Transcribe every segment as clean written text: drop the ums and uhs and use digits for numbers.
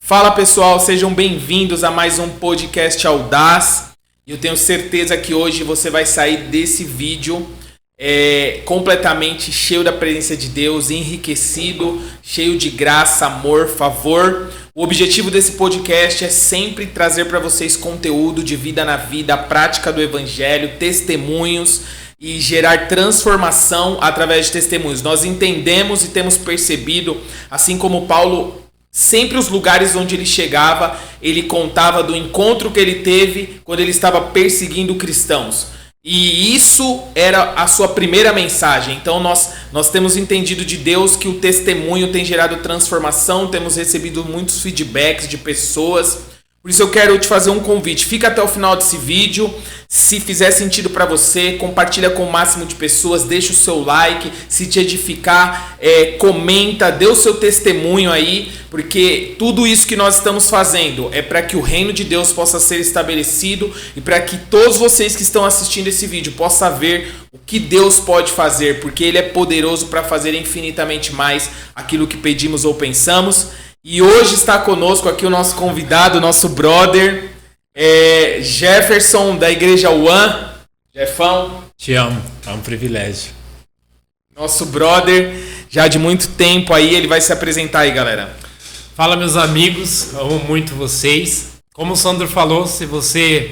Fala pessoal, sejam bem-vindos a mais um podcast Audaz. Eu tenho certeza que hoje você vai sair desse vídeo completamente cheio da presença de Deus, enriquecido, cheio de graça, amor, favor. O objetivo desse podcast é sempre trazer para vocês conteúdo de vida na vida, a prática do evangelho, testemunhos e gerar transformação através de testemunhos. Nós entendemos e temos percebido, assim como Paulo, sempre os lugares onde ele chegava, ele contava do encontro que ele teve quando ele estava perseguindo cristãos. E isso era a sua primeira mensagem. Então nós temos entendido de Deus que o testemunho tem gerado transformação, temos recebido muitos feedbacks de pessoas. Por isso eu quero te fazer um convite. Fica até o final desse vídeo. Se fizer sentido para você, compartilha com o máximo de pessoas, deixa o seu like. Se te edificar, comenta, dê o seu testemunho aí, porque tudo isso que nós estamos fazendo é para que o reino de Deus possa ser estabelecido e para que todos vocês que estão assistindo esse vídeo possam ver o que Deus pode fazer, porque Ele é poderoso para fazer infinitamente mais aquilo que pedimos ou pensamos. E hoje está conosco aqui o nosso convidado, nosso brother, Jefferson, da Igreja One. Jefão. Te amo, é um privilégio. Nosso brother, já de muito tempo aí, ele vai se apresentar aí, galera. Fala, meus amigos, amo muito vocês. Como o Sandro falou,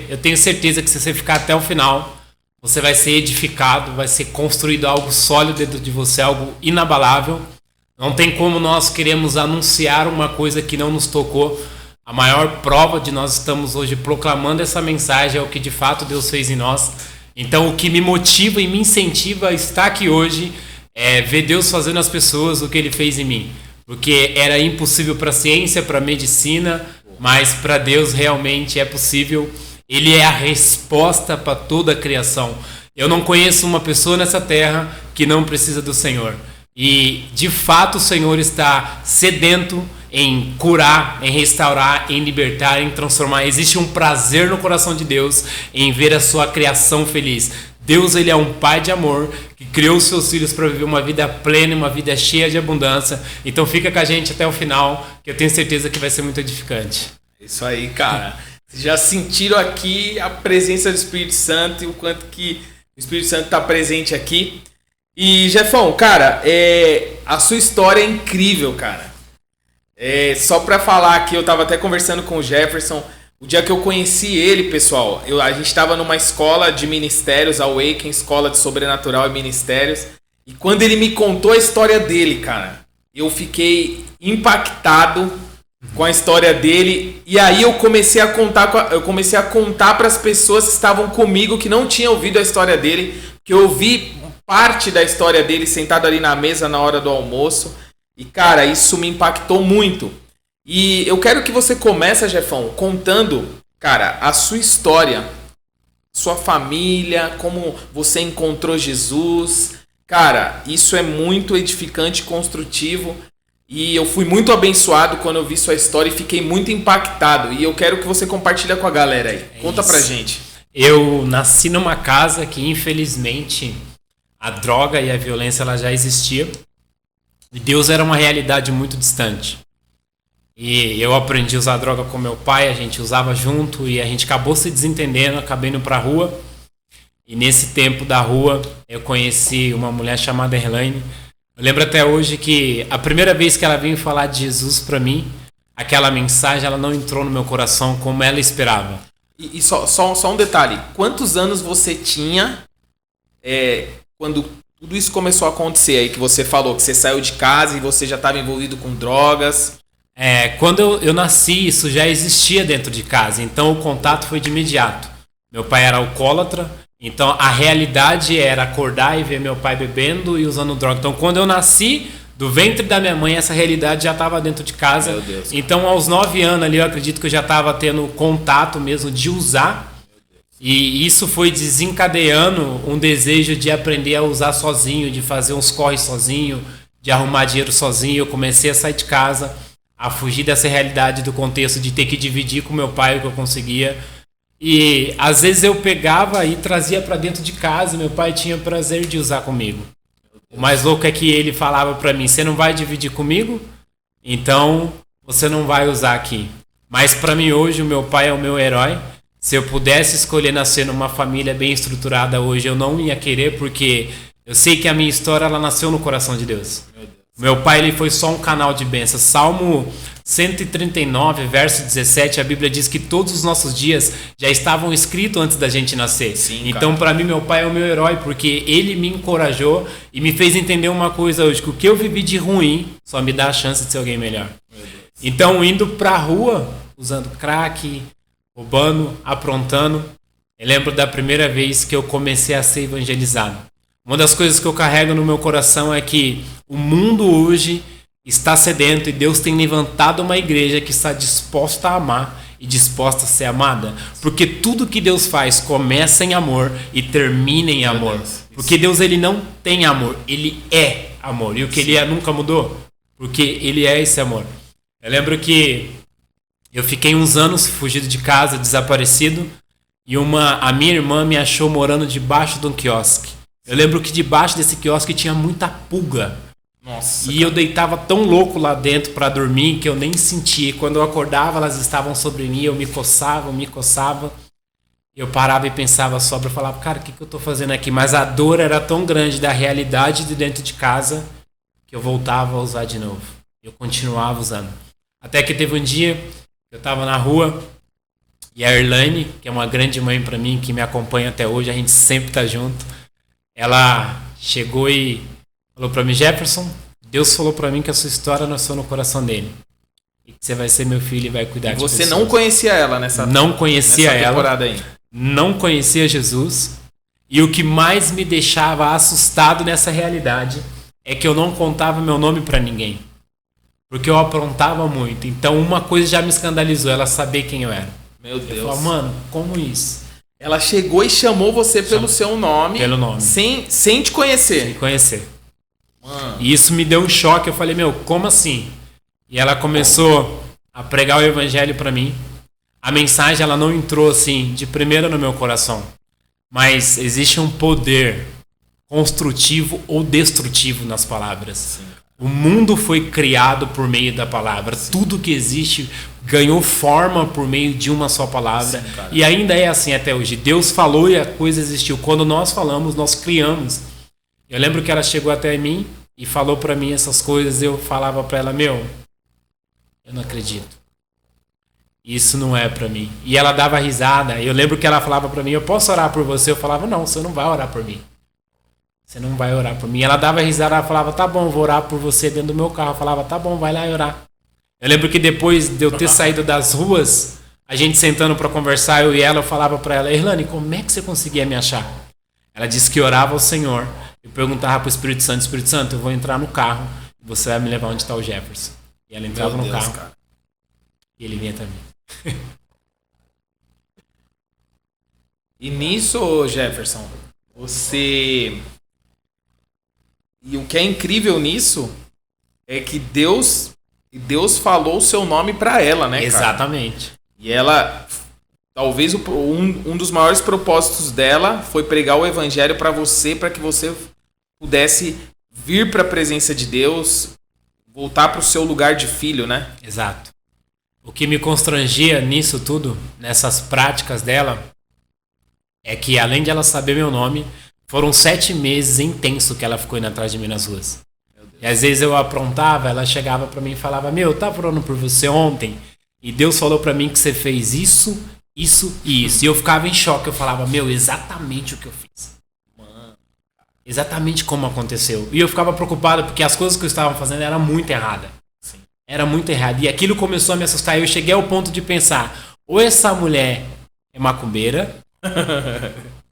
eu tenho certeza que se você ficar até o final, você vai ser edificado, vai ser construído algo sólido dentro de você, algo inabalável. Não tem como nós queremos anunciar uma coisa que não nos tocou. A maior prova de nós estamos hoje proclamando essa mensagem é o que de fato Deus fez em nós. Então o que me motiva e me incentiva a estar aqui hoje é ver Deus fazendo as pessoas o que Ele fez em mim. Porque era impossível para a ciência, para a medicina, mas para Deus realmente é possível. Ele é a resposta para toda a criação. Eu não conheço uma pessoa nessa terra que não precisa do Senhor. E de fato o Senhor está sedento em curar, em restaurar, em libertar, em transformar. Existe um prazer no coração de Deus em ver a sua criação feliz. Deus, Ele é um Pai de amor que criou os seus filhos para viver uma vida plena, uma vida cheia de abundância. Então fica com a gente até o final, que eu tenho certeza que vai ser muito edificante. Isso aí, cara. Vocês já sentiram aqui a presença do Espírito Santo e o quanto que o Espírito Santo está presente aqui. E, Jefão, cara, a sua história é incrível, cara. Só pra falar aqui, eu tava até conversando com o Jefferson. O dia que eu conheci ele, pessoal, a gente tava numa escola de ministérios, a Awaken, Escola de Sobrenatural e Ministérios. E quando ele me contou a história dele, cara, eu fiquei impactado com a história dele. E aí eu comecei a contar para as pessoas que estavam comigo, que não tinham ouvido a história dele, que eu ouvi parte da história dele sentado ali na mesa na hora do almoço. E, cara, isso me impactou muito. E eu quero que você comece, Jefão, contando, cara, a sua história, sua família, como você encontrou Jesus. Cara, isso é muito edificante e construtivo. E eu fui muito abençoado quando eu vi sua história e fiquei muito impactado. E eu quero que você compartilhe com a galera aí. Conta pra gente. Eu nasci numa casa que, infelizmente, a droga e a violência ela já existia. E Deus era uma realidade muito distante. E eu aprendi a usar droga com meu pai, a gente usava junto e a gente acabou se desentendendo, acabei indo pra rua. E nesse tempo da rua eu conheci uma mulher chamada Erlaine. Eu lembro até hoje que a primeira vez que ela veio falar de Jesus pra mim, aquela mensagem ela não entrou no meu coração como ela esperava. E só um detalhe, quantos anos você tinha quando tudo isso começou a acontecer aí, que você falou que você saiu de casa e você já estava envolvido com drogas? Quando eu nasci, isso já existia dentro de casa, então o contato foi de imediato. Meu pai era alcoólatra, então a realidade era acordar e ver meu pai bebendo e usando droga. Então quando eu nasci, do ventre da minha mãe, essa realidade já estava dentro de casa. Meu Deus. Então aos 9 anos ali, eu acredito que eu já estava tendo contato mesmo de usar. E isso foi desencadeando um desejo de aprender a usar sozinho, de fazer uns corres sozinho, de arrumar dinheiro sozinho. Eu comecei a sair de casa, a fugir dessa realidade do contexto de ter que dividir com meu pai o que eu conseguia. E às vezes eu pegava e trazia para dentro de casa, meu pai tinha prazer de usar comigo. O mais louco é que ele falava para mim, você não vai dividir comigo? Então você não vai usar aqui. Mas para mim hoje o meu pai é o meu herói. Se eu pudesse escolher nascer numa família bem estruturada hoje, eu não ia querer, porque eu sei que a minha história ela nasceu no coração de Deus. Meu pai ele foi só um canal de bênçãos. Salmo 139, verso 17, a Bíblia diz que todos os nossos dias já estavam escritos antes da gente nascer. Sim, então, para mim, meu pai é o meu herói, porque ele me encorajou e me fez entender uma coisa hoje, que o que eu vivi de ruim só me dá a chance de ser alguém melhor. Então, indo pra rua, usando crack, roubando, aprontando, eu lembro da primeira vez que eu comecei a ser evangelizado. Uma das coisas que eu carrego no meu coração é que o mundo hoje está sedento e Deus tem levantado uma igreja que está disposta a amar e disposta a ser amada. Porque tudo que Deus faz começa em amor e termina em amor. Porque Deus ele não tem amor, ele é amor. E o que ele é nunca mudou. Porque ele é esse amor. Eu lembro que eu fiquei uns anos fugido de casa, desaparecido. E a minha irmã me achou morando debaixo de um quiosque. Eu lembro que debaixo desse quiosque tinha muita pulga. Nossa, e eu deitava tão louco lá dentro para dormir que eu nem sentia. Quando eu acordava, elas estavam sobre mim, eu me coçava. Eu parava e pensava sobre, eu falava, cara, o que eu tô fazendo aqui? Mas a dor era tão grande da realidade de dentro de casa que eu voltava a usar de novo. Eu continuava usando. Até que teve um dia, eu tava na rua e a Erlane, que é uma grande mãe para mim, que me acompanha até hoje, a gente sempre tá junto. Ela chegou e falou para mim, Jefferson, Deus falou para mim que a sua história nasceu no coração dele. E que você vai ser meu filho e vai cuidar de você pessoas. Não conhecia ela nessa temporada aí? Não conhecia Jesus. E o que mais me deixava assustado nessa realidade é que eu não contava meu nome para ninguém. Porque eu aprontava muito. Então uma coisa já me escandalizou, ela saber quem eu era. Meu Deus. Eu falava, mano, como isso? Ela chegou e chamou você pelo seu nome. Pelo nome. Sem te conhecer. Sem conhecer. Mano. E isso me deu um choque. Eu falei, meu, como assim? E ela começou a pregar o evangelho pra mim. A mensagem, ela não entrou assim, de primeira no meu coração. Mas existe um poder construtivo ou destrutivo nas palavras. Sim. O mundo foi criado por meio da palavra. Sim. Tudo que existe ganhou forma por meio de uma só palavra. Sim, e ainda é assim até hoje. Deus falou e a coisa existiu. Quando nós falamos, nós criamos. Eu lembro que ela chegou até mim e falou pra mim essas coisas. Eu falava pra ela, meu, eu não acredito. Isso não é pra mim. E ela dava risada. Eu lembro que ela falava pra mim, eu posso orar por você? Eu falava, não, você não vai orar por mim. Você não vai orar por mim. Ela dava risada, ela falava, tá bom, vou orar por você dentro do meu carro. Eu falava, tá bom, vai lá orar. Eu lembro que depois de eu ter saído das ruas, a gente sentando pra conversar, eu e ela, eu falava pra ela, Erlane, como é que você conseguia me achar? Ela disse que orava ao Senhor. Eu perguntava pro Espírito Santo, eu vou entrar no carro e você vai me levar onde está o Jefferson. E ela entrava no carro, cara. E ele vinha também. E nisso, Jefferson, você... E o que é incrível nisso é que Deus falou o seu nome pra ela, né, cara? Exatamente. E ela... Talvez um dos maiores propósitos dela foi pregar o evangelho pra você, para que você pudesse vir pra presença de Deus, voltar pro seu lugar de filho, né? Exato. O que me constrangia nisso tudo, nessas práticas dela, é que além de ela saber meu nome, foram 7 meses intensos que ela ficou indo atrás de mim nas ruas. E às vezes eu aprontava, ela chegava pra mim e falava, meu, eu tava orando por você ontem, e Deus falou pra mim que você fez isso e isso. E eu ficava em choque, eu falava, meu, exatamente o que eu fiz. Exatamente como aconteceu. E eu ficava preocupado porque as coisas que eu estava fazendo eram muito erradas. Era muito errado. E aquilo começou a me assustar. Eu cheguei ao ponto de pensar, ou essa mulher é macumbeira,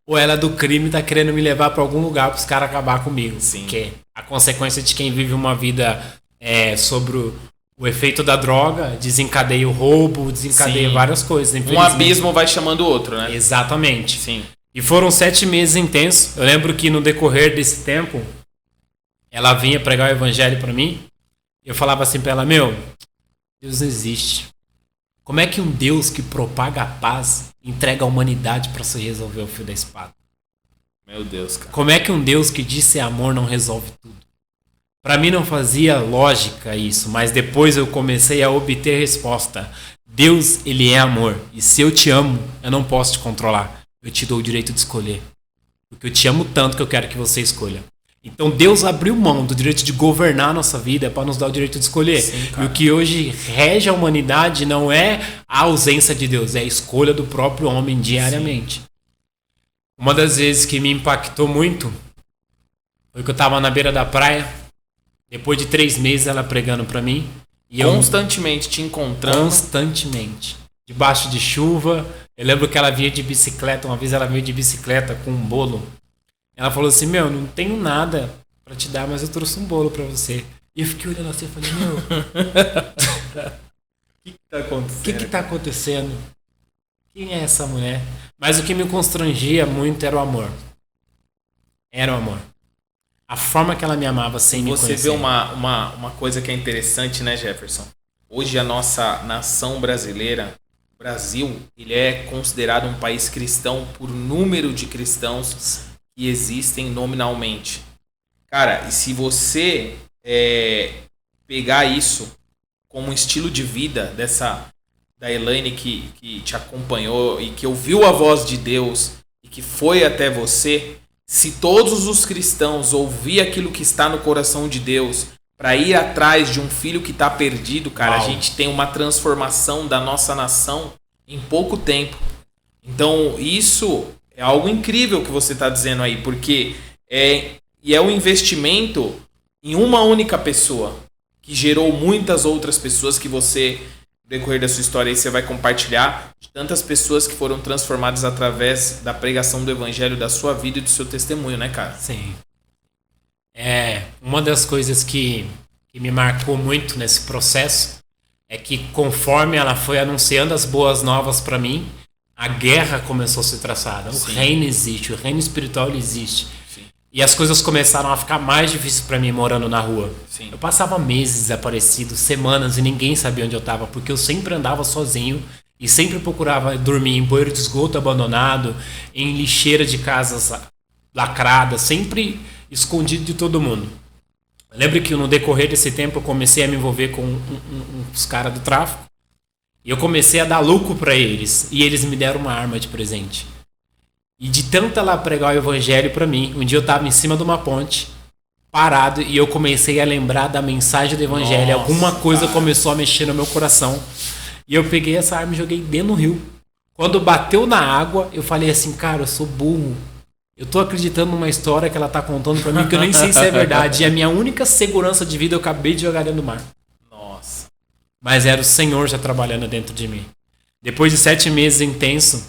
ou ela é do crime e tá querendo me levar para algum lugar para os caras acabar comigo. Sim. Porque a consequência de quem vive uma vida sobre o efeito da droga desencadeia o roubo, desencadeia várias coisas. Um abismo vai chamando o outro, né? Exatamente. Sim. E foram 7 meses intensos. Eu lembro que no decorrer desse tempo, ela vinha pregar o evangelho para mim. Eu falava assim pra ela, meu, Deus não existe. Como é que um Deus que propaga a paz entrega a humanidade para se resolver o fio da espada? Meu Deus, cara. Como é que um Deus que diz ser amor não resolve tudo? Para mim não fazia lógica isso, mas depois eu comecei a obter resposta. Deus, ele é amor. E se eu te amo, eu não posso te controlar. Eu te dou o direito de escolher. Porque eu te amo tanto que eu quero que você escolha. Então Deus abriu mão do direito de governar a nossa vida para nos dar o direito de escolher. Sim, e o que hoje rege a humanidade não é a ausência de Deus, é a escolha do próprio homem diariamente. Sim. Uma das vezes que me impactou muito foi que eu estava na beira da praia. Depois de 3 meses ela pregando para mim. E constantemente te encontrando. Constantemente. Debaixo de chuva. Eu lembro que ela vinha de bicicleta. Uma vez ela veio de bicicleta com um bolo. Ela falou assim, não tenho nada pra te dar, mas eu trouxe um bolo pra você. E eu fiquei olhando assim e falei, o que tá acontecendo? O que tá acontecendo? Quem é essa mulher? Mas o que me constrangia muito era o amor. Era o amor. A forma que ela me amava sem me conhecer. Você vê uma coisa que é interessante, né, Jefferson? Hoje a nossa nação brasileira, o Brasil, ele é considerado um país cristão por número de cristãos que existem nominalmente. Cara, e se você pegar isso como um estilo de vida da Elaine que te acompanhou e que ouviu a voz de Deus e que foi até você, se todos os cristãos ouvir aquilo que está no coração de Deus para ir atrás de um filho que está perdido, cara, a gente tem uma transformação da nossa nação em pouco tempo. Então isso é algo incrível que você está dizendo aí, porque é um investimento em uma única pessoa que gerou muitas outras pessoas que você, no decorrer da sua história aí, você vai compartilhar de tantas pessoas que foram transformadas através da pregação do evangelho, da sua vida e do seu testemunho, né, cara? Sim. Uma das coisas que me marcou muito nesse processo é que conforme ela foi anunciando as boas novas para mim, a guerra começou a ser traçada. O reino existe, o reino espiritual existe. Sim. E as coisas começaram a ficar mais difíceis para mim morando na rua. Sim. Eu passava meses desaparecido, semanas, e ninguém sabia onde eu estava, porque eu sempre andava sozinho e sempre procurava dormir em bueiro de esgoto abandonado, em lixeira de casas lacradas, sempre escondido de todo mundo. Eu lembro que no decorrer desse tempo eu comecei a me envolver com uns caras do tráfico. E eu comecei a dar lucro para eles. E eles me deram uma arma de presente. E de tanto ela pregar o evangelho para mim, um dia eu estava em cima de uma ponte, parado, e eu comecei a lembrar da mensagem do evangelho. Nossa, alguma coisa começou a mexer no meu coração. E eu peguei essa arma e joguei dentro do rio. Quando bateu na água, eu falei assim, cara, eu sou burro. Eu tô acreditando numa história que ela tá contando para mim que eu nem sei se é verdade. E a minha única segurança de vida eu acabei de jogar dentro do mar. Nossa. Mas era o Senhor já trabalhando dentro de mim. Depois de 7 meses intenso,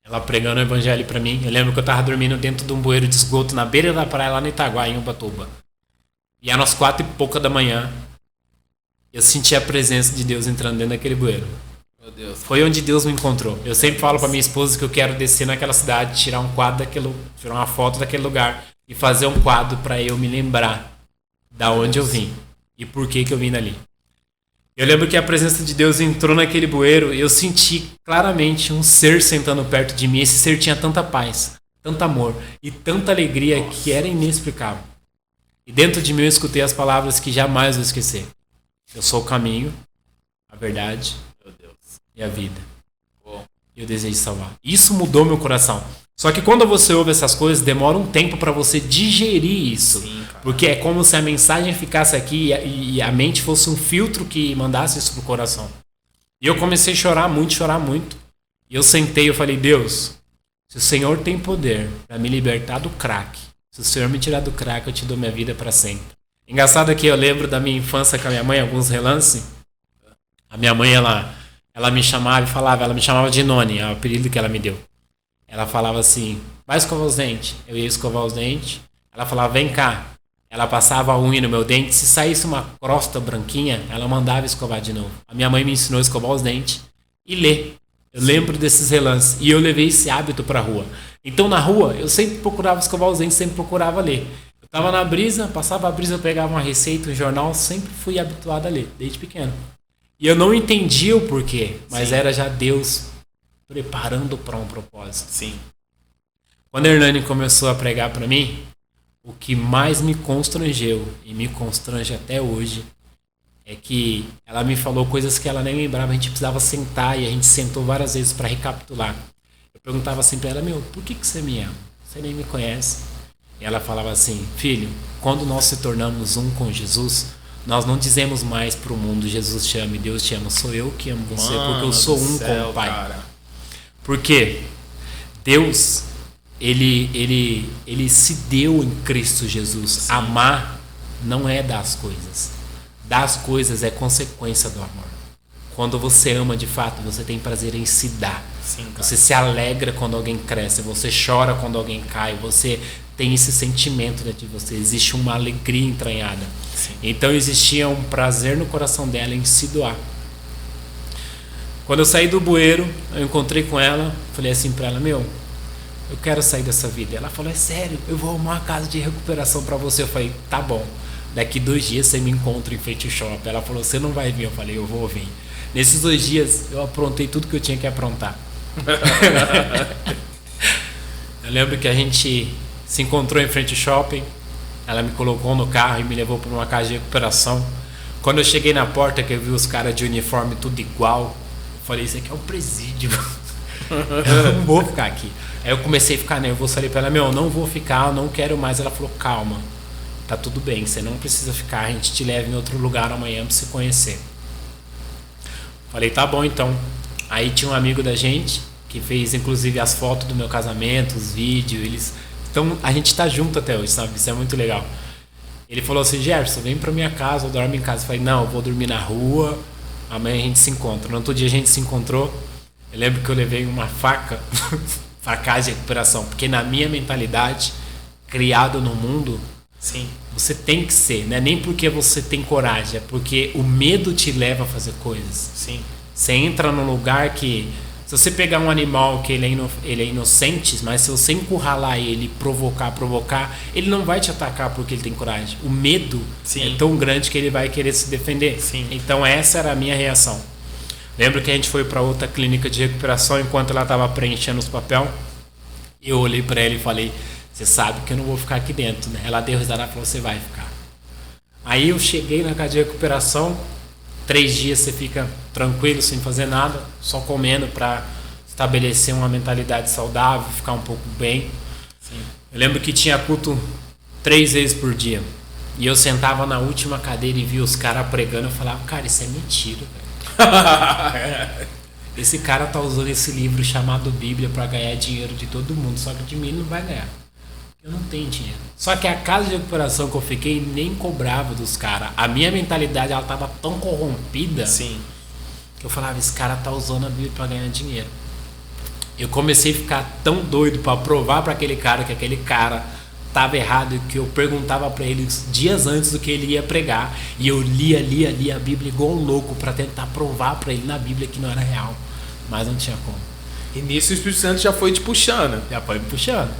ela pregando o evangelho para mim. Eu lembro que eu tava dormindo dentro de um bueiro de esgoto na beira da praia lá no Itaguá, em Ubatuba. E eram as 4 e pouca da manhã. Eu senti a presença de Deus entrando dentro daquele bueiro. Meu Deus. Foi onde Deus me encontrou. Eu sempre falo para minha esposa que eu quero descer naquela cidade, tirar um quadro tirar uma foto daquele lugar e fazer um quadro para eu me lembrar da onde eu vim e por que eu vim dali. Eu lembro que a presença de Deus entrou naquele bueiro e eu senti claramente um ser sentando perto de mim. Esse ser tinha tanta paz, tanto amor e tanta alegria que era inexplicável. E dentro de mim eu escutei as palavras que jamais vou esquecer. Eu sou o caminho, a verdade, meu Deus, e a vida. E eu desejo salvar. Isso mudou meu coração. Só que quando você ouve essas coisas, demora um tempo para você digerir isso. Sim, porque é como se a mensagem ficasse aqui e a mente fosse um filtro que mandasse isso pro coração. E eu comecei a chorar muito. E eu sentei e falei, Deus, se o Senhor tem poder para me libertar do crack, se o Senhor me tirar do crack, eu te dou minha vida para sempre. Engraçado que eu lembro da minha infância com a minha mãe, alguns relances. A minha mãe, ela me chamava e falava, ela me chamava de Noni, é o apelido que ela me deu. Ela falava assim, vai escovar os dentes. Eu ia escovar os dentes. Ela falava, vem cá. Ela passava a unha no meu dente. Se saísse uma crosta branquinha, ela mandava escovar de novo. A minha mãe me ensinou a escovar os dentes e ler. Eu lembro desses relances. E eu levei esse hábito pra rua. Então na rua, eu sempre procurava escovar os dentes, sempre procurava ler. Eu tava na brisa, passava a brisa, eu pegava uma receita, um jornal. Sempre fui habituado a ler, desde pequeno. E eu não entendia o porquê, mas era já Deus preparando para um propósito. Sim. Quando a Hernani começou a pregar para mim, o que mais me constrangeu e me constrange até hoje é que ela me falou coisas que ela nem lembrava. A gente precisava sentar e a gente sentou várias vezes para recapitular. Eu perguntava assim para ela: meu, por que você me ama? Você nem me conhece. E ela falava assim: filho, quando nós se tornamos um com Jesus, nós não dizemos mais para o mundo: Jesus te ama e Deus te ama. Sou eu que amo você, porque eu sou um com o Pai. Cara. Porque Deus, ele se deu em Cristo Jesus. Sim. Amar não é das coisas. Das coisas é consequência do amor. Quando você ama de fato, você tem prazer em se dar. Sim, você se alegra quando alguém cresce, você chora quando alguém cai, você tem esse sentimento dentro de você, existe uma alegria entranhada. Sim. Então existia um prazer no coração dela em se doar. Quando eu saí do bueiro, eu encontrei com ela, falei assim para ela: meu, eu quero sair dessa vida. Ela falou: é sério, eu vou arrumar uma casa de recuperação para você. Eu falei: tá bom, daqui 2 dias você me encontra em frente ao shopping. Ela falou: você não vai vir. Eu falei: eu vou vir. Nesses 2 dias eu aprontei tudo que eu tinha que aprontar. Eu lembro que a gente se encontrou em frente ao shopping. Ela me colocou no carro e me levou para uma casa de recuperação. Quando eu cheguei na porta, que eu vi os caras de uniforme tudo igual, eu falei: isso aqui é um presídio. Eu não vou ficar aqui. Aí eu comecei a ficar nervoso. Falei para ela: meu, não vou ficar, eu não quero mais. Ela falou: calma, tá tudo bem, você não precisa ficar, a gente te leva em outro lugar amanhã para se conhecer. Falei: tá bom então. Aí tinha um amigo da gente que fez inclusive as fotos do meu casamento, os vídeos. Então a gente tá junto até hoje, sabe? Isso é muito legal. Ele falou assim: Jefferson, vem pra minha casa, eu dormo em casa. Eu falei: não, eu vou dormir na rua, amanhã a gente se encontra. No outro dia a gente se encontrou. Eu lembro que eu levei uma faca pra casa de recuperação, porque na minha mentalidade, criado no mundo, sim, você tem que ser, não é nem porque você tem coragem, é porque o medo te leva a fazer coisas. Sim. Você entra num lugar que, se você pegar um animal que ele é inocente, mas se você encurralar ele, provocar, ele não vai te atacar porque ele tem coragem. O medo, sim, é tão grande que ele vai querer se defender. Sim. Então essa era a minha reação. Lembro que a gente foi para outra clínica de recuperação, enquanto ela estava preenchendo os papéis, eu olhei para ela e falei: você sabe que eu não vou ficar aqui dentro, né? Ela deu risada e falou: você vai ficar. Aí eu cheguei na casa de recuperação. 3 dias você fica tranquilo, sem fazer nada, só comendo para estabelecer uma mentalidade saudável, ficar um pouco bem. Sim. Eu lembro que tinha culto 3 vezes por dia. E eu sentava na última cadeira e via os caras pregando. Eu falava: cara, isso é mentira, velho. Esse cara tá usando esse livro chamado Bíblia para ganhar dinheiro de todo mundo, só que de mim ele não vai ganhar. Eu não tenho dinheiro. Só que a casa de recuperação que eu fiquei nem cobrava dos caras. A minha mentalidade, ela tava tão corrompida, sim, que eu falava: esse cara tá usando a Bíblia para ganhar dinheiro. Eu comecei a ficar tão doido para provar para aquele cara que aquele cara tava errado, que eu perguntava para ele dias antes do que ele ia pregar, e eu lia a Bíblia igual um louco para tentar provar para ele na Bíblia que não era real, mas não tinha como. E nisso o Espírito Santo já foi te puxando. Já foi me puxando.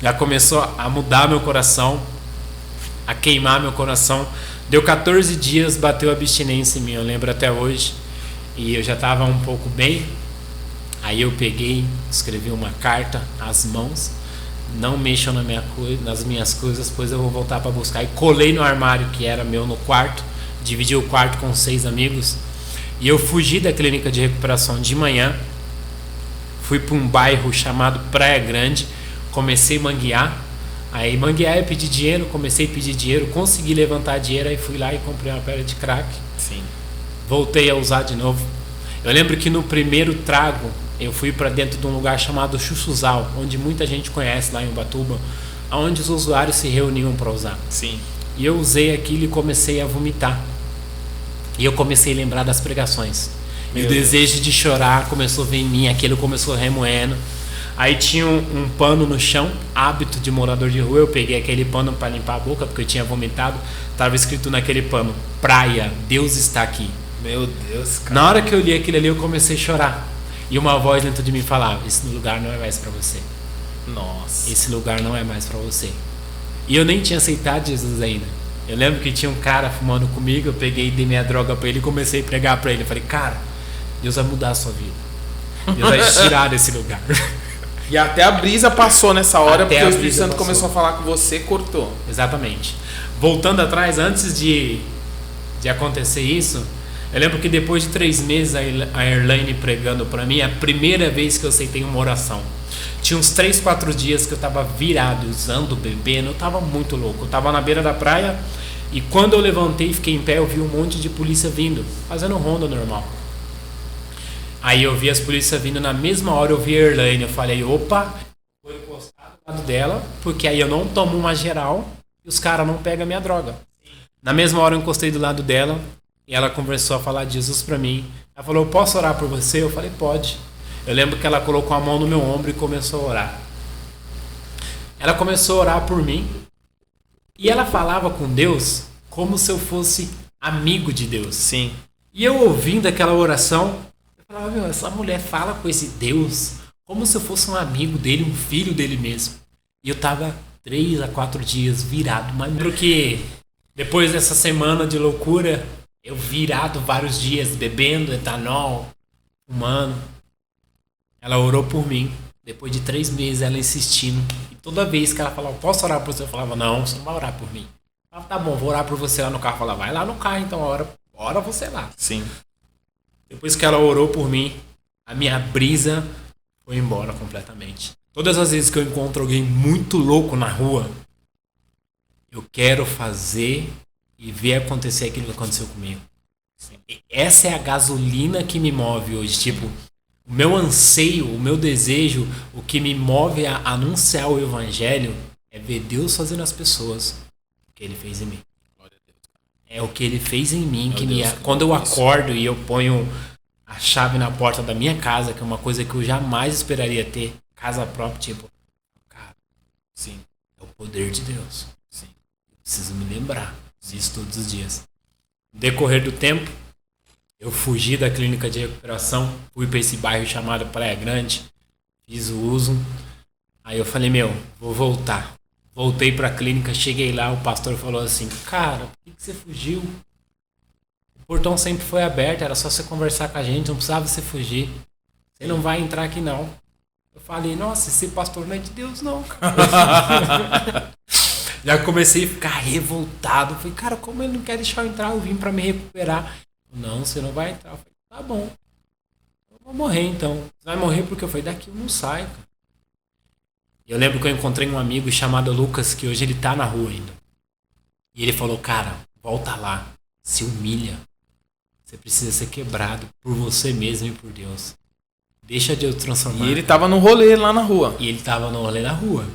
Já começou a mudar meu coração, a queimar meu coração. Deu 14 dias, bateu a abstinência em mim, eu lembro até hoje. E eu já estava um pouco bem. Aí eu peguei, escrevi uma carta às mãos: não mexam nas minhas coisas, pois eu vou voltar para buscar. E colei no armário que era meu no quarto, dividi o quarto com 6 amigos. E eu fugi da clínica de recuperação de manhã, fui para um bairro chamado Praia Grande. Comecei a manguear. Aí manguear é pedir dinheiro. Comecei a pedir dinheiro, consegui levantar dinheiro. Aí fui lá e comprei uma pedra de crack. Sim. Voltei a usar de novo. Eu lembro que no primeiro trago eu fui para dentro de um lugar chamado Chuchuzal, onde muita gente conhece lá em Ubatuba, onde os usuários se reuniam para usar. Sim. E eu usei aquilo e comecei a vomitar. E eu comecei a lembrar das pregações. E o desejo de chorar começou a vir em mim. Aquilo começou remoendo. Aí tinha um pano no chão, hábito de morador de rua. Eu peguei aquele pano para limpar a boca, porque eu tinha vomitado. Estava escrito naquele pano: praia, Deus está aqui. Meu Deus, cara. Na hora que eu li aquilo ali, eu comecei a chorar. E uma voz dentro de mim falava: esse lugar não é mais para você. Nossa. Esse lugar não é mais para você. E eu nem tinha aceitado Jesus ainda. Eu lembro que tinha um cara fumando comigo. Eu peguei e dei minha droga para ele e comecei a pregar para ele. Eu falei: cara, Deus vai mudar a sua vida. Deus vai te tirar desse lugar. E até a brisa passou nessa hora, Até porque a o Espírito brisa Santo passou. começou a falar com você, cortou. Exatamente. Voltando atrás, antes de acontecer isso, eu lembro que depois de 3 meses a Erlaine pregando pra mim, a primeira vez que eu aceitei uma oração. Tinha uns 3, 4 dias que eu tava virado, usando, bebendo, eu tava muito louco. Eu tava na beira da praia e quando eu levantei e fiquei em pé, eu vi um monte de polícia vindo, fazendo ronda normal. Aí eu vi as polícias vindo, na mesma hora eu vi a Erlaine, eu falei, opa, vou encostar do lado dela, porque aí eu não tomo uma geral e os caras não pegam a minha droga. Na mesma hora eu encostei do lado dela e ela começou a falar de Jesus pra mim. Ela falou, posso orar por você? Eu falei, pode. Eu lembro que ela colocou a mão no meu ombro e começou a orar. Ela começou a orar por mim e ela falava com Deus como se eu fosse amigo de Deus. Sim. E eu ouvindo aquela oração, eu falava, meu, essa mulher fala com esse Deus como se eu fosse um amigo dele, um filho dele mesmo. E eu tava 3 a 4 dias virado, mas lembro que depois dessa semana de loucura, eu virado vários dias, bebendo etanol, fumando. Ela orou por mim. Depois de 3 meses, ela insistindo. E toda vez que ela falava, posso orar por você? Eu falava, não, você não vai orar por mim. Eu falava, tá bom, vou orar por você lá no carro. Eu falava, vai lá no carro, então ora você lá. Sim. Depois que ela orou por mim, a minha brisa foi embora completamente. Todas as vezes que eu encontro alguém muito louco na rua, eu quero fazer e ver acontecer aquilo que aconteceu comigo. E essa é a gasolina que me move hoje. Tipo, o meu anseio, o meu desejo, o que me move a anunciar o evangelho é ver Deus fazendo as pessoas o que Ele fez em mim. É o que Ele fez em mim que quando eu acordo e eu ponho a chave na porta da minha casa, que é uma coisa que eu jamais esperaria ter, casa própria, tipo, cara, Sim. é o poder de Deus. Sim. Eu preciso me lembrar disso todos os dias. No decorrer do tempo, eu fugi da clínica de recuperação, fui para esse bairro chamado Praia Grande, fiz o uso. Aí eu falei, meu, vou voltar. Voltei para a clínica, cheguei lá, o pastor falou assim, cara, por que você fugiu? O portão sempre foi aberto, era só você conversar com a gente, não precisava você fugir. Você não vai entrar aqui não. Eu falei, nossa, esse pastor não é de Deus não, cara. Já comecei a ficar revoltado. Falei, cara, como ele não quer deixar eu entrar? Eu vim pra me recuperar. Não, você não vai entrar. Eu falei, tá bom. Eu vou morrer então. Você vai morrer porque eu falei, daqui eu não saio, cara. Eu lembro que eu encontrei um amigo chamado Lucas, que hoje ele tá na rua ainda. E ele falou, cara, volta lá. Se humilha. Você precisa ser quebrado por você mesmo e por Deus. Deixa Deus transformar. E ele tava no rolê lá na rua. E ele tava no rolê na rua.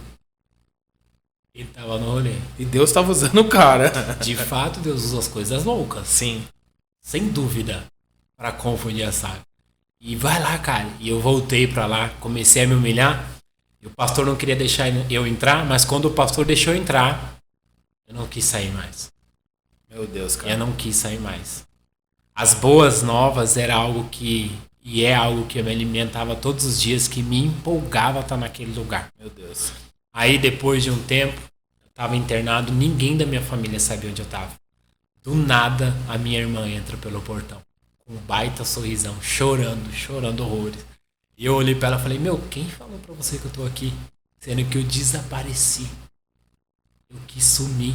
Ele tava no rolê. E Deus tava usando o cara. De fato, Deus usa as coisas loucas. Sim. Sem dúvida. Pra confundir a sabe. E vai lá, cara. E eu voltei pra lá. Comecei a me humilhar. E o pastor não queria deixar eu entrar. Mas quando o pastor deixou eu entrar, eu não quis sair mais. Meu Deus, cara. Eu não quis sair mais. As boas novas era algo que... E é algo que eu me alimentava todos os dias. Que me empolgava estar naquele lugar. Meu Deus. Aí depois de um tempo, eu tava internado, ninguém da minha família sabia onde eu tava. Do nada, a minha irmã entra pelo portão, com um baita sorrisão, chorando horrores. E eu olhei pra ela e falei, meu, quem falou pra você que eu tô aqui? Sendo que eu desapareci. Eu quis sumir.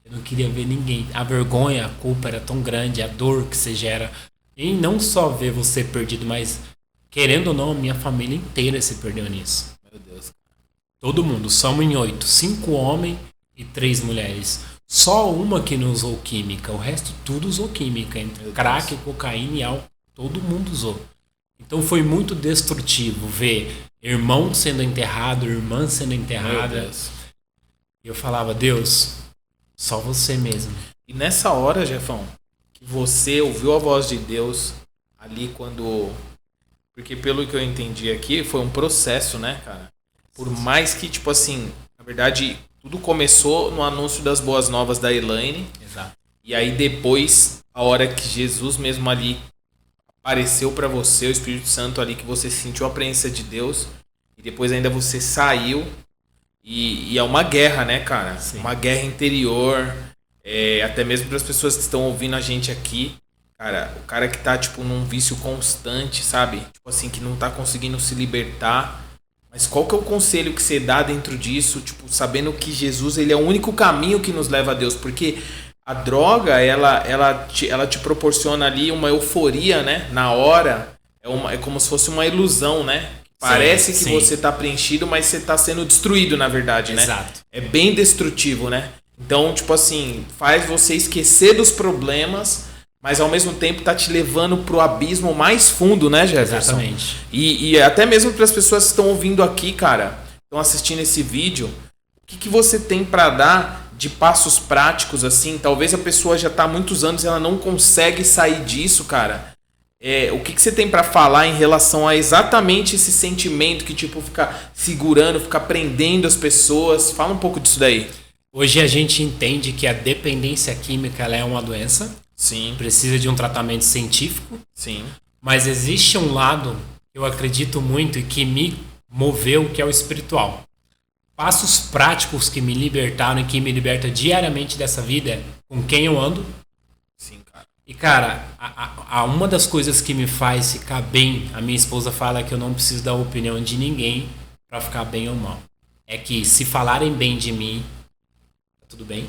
Eu não queria ver ninguém. A vergonha, a culpa era tão grande, a dor que você gera. E não só ver você perdido, mas, querendo ou não, a minha família inteira se perdeu nisso. Meu Deus. Todo mundo, somos em 8, 5 homens e 3 mulheres. Só uma que não usou química, o resto tudo usou química. Entre crack, cocaína e álcool, todo mundo usou. Então foi muito destrutivo ver irmão sendo enterrado, irmã sendo enterrada. E eu falava, Deus, só você mesmo. E nessa hora, Jefão, que você ouviu a voz de Deus ali quando... Porque pelo que eu entendi aqui, foi um processo, né, cara? Por mais que, tipo assim, na verdade, tudo começou no anúncio das boas novas da Elaine. Exato. E aí depois, a hora que Jesus mesmo ali apareceu pra você, o Espírito Santo ali, que você sentiu a presença de Deus. E depois ainda você saiu. E é uma guerra, né, cara? Sim. Uma guerra interior. Até mesmo para as pessoas que estão ouvindo a gente aqui. Cara, o cara que tá, tipo, num vício constante, sabe? Tipo assim, que não tá conseguindo se libertar. Mas qual que é o conselho que você dá dentro disso, tipo, sabendo que Jesus ele é o único caminho que nos leva a Deus? Porque a droga, ela te proporciona ali uma euforia, né? Na hora, é como se fosse uma ilusão, né? Parece que você tá preenchido, mas você tá sendo destruído, na verdade, né? Exato. É bem destrutivo, né? Então, tipo assim, faz você esquecer dos problemas, mas ao mesmo tempo tá te levando pro abismo mais fundo, né, Jefferson? Exatamente. E até mesmo para as pessoas que estão ouvindo aqui, cara, estão assistindo esse vídeo, o que você tem para dar de passos práticos, assim? Talvez a pessoa já tá há muitos anos e ela não consegue sair disso, cara. O que você tem para falar em relação a exatamente esse sentimento que, tipo, fica segurando, fica prendendo as pessoas? Fala um pouco disso daí. Hoje a gente entende que a dependência química ela é uma doença. Sim. Precisa de um tratamento científico. Sim. Mas existe um lado que eu acredito muito e que me moveu, que é o espiritual. Passos práticos que me libertaram e que me liberta diariamente dessa vida, com quem eu ando. Sim, cara. E, cara, uma das coisas que me faz ficar bem, a minha esposa fala que eu não preciso da opinião de ninguém pra ficar bem ou mal. É que se falarem bem de mim, tá tudo bem.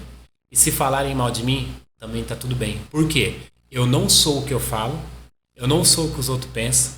E se falarem mal de mim, também tá tudo bem. Por quê? Eu não sou o que eu falo, eu não sou o que os outros pensam,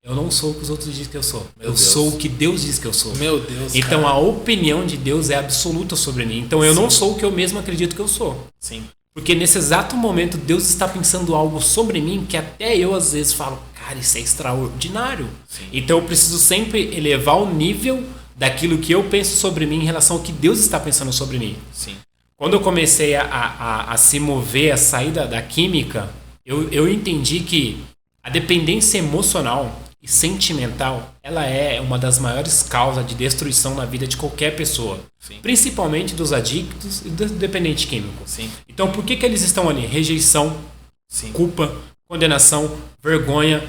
eu não sou o que os outros dizem que eu sou. Eu sou o que Deus diz que eu sou. Meu Deus, então cara. A opinião de Deus é absoluta sobre mim. Então eu não sou o que eu mesmo acredito que eu sou. Sim. Porque nesse exato momento Deus está pensando algo sobre mim que até eu às vezes falo, cara, isso é extraordinário. Sim. Então eu preciso sempre elevar o nível daquilo que eu penso sobre mim em relação ao que Deus está pensando sobre mim. Sim. Quando eu comecei a se mover, a sair da química, eu entendi que a dependência emocional e sentimental, ela é uma das maiores causas de destruição na vida de qualquer pessoa. Sim. Principalmente dos adictos e do dependente químico. Sim. Então, por que eles estão ali? Rejeição, Sim. culpa, condenação, vergonha,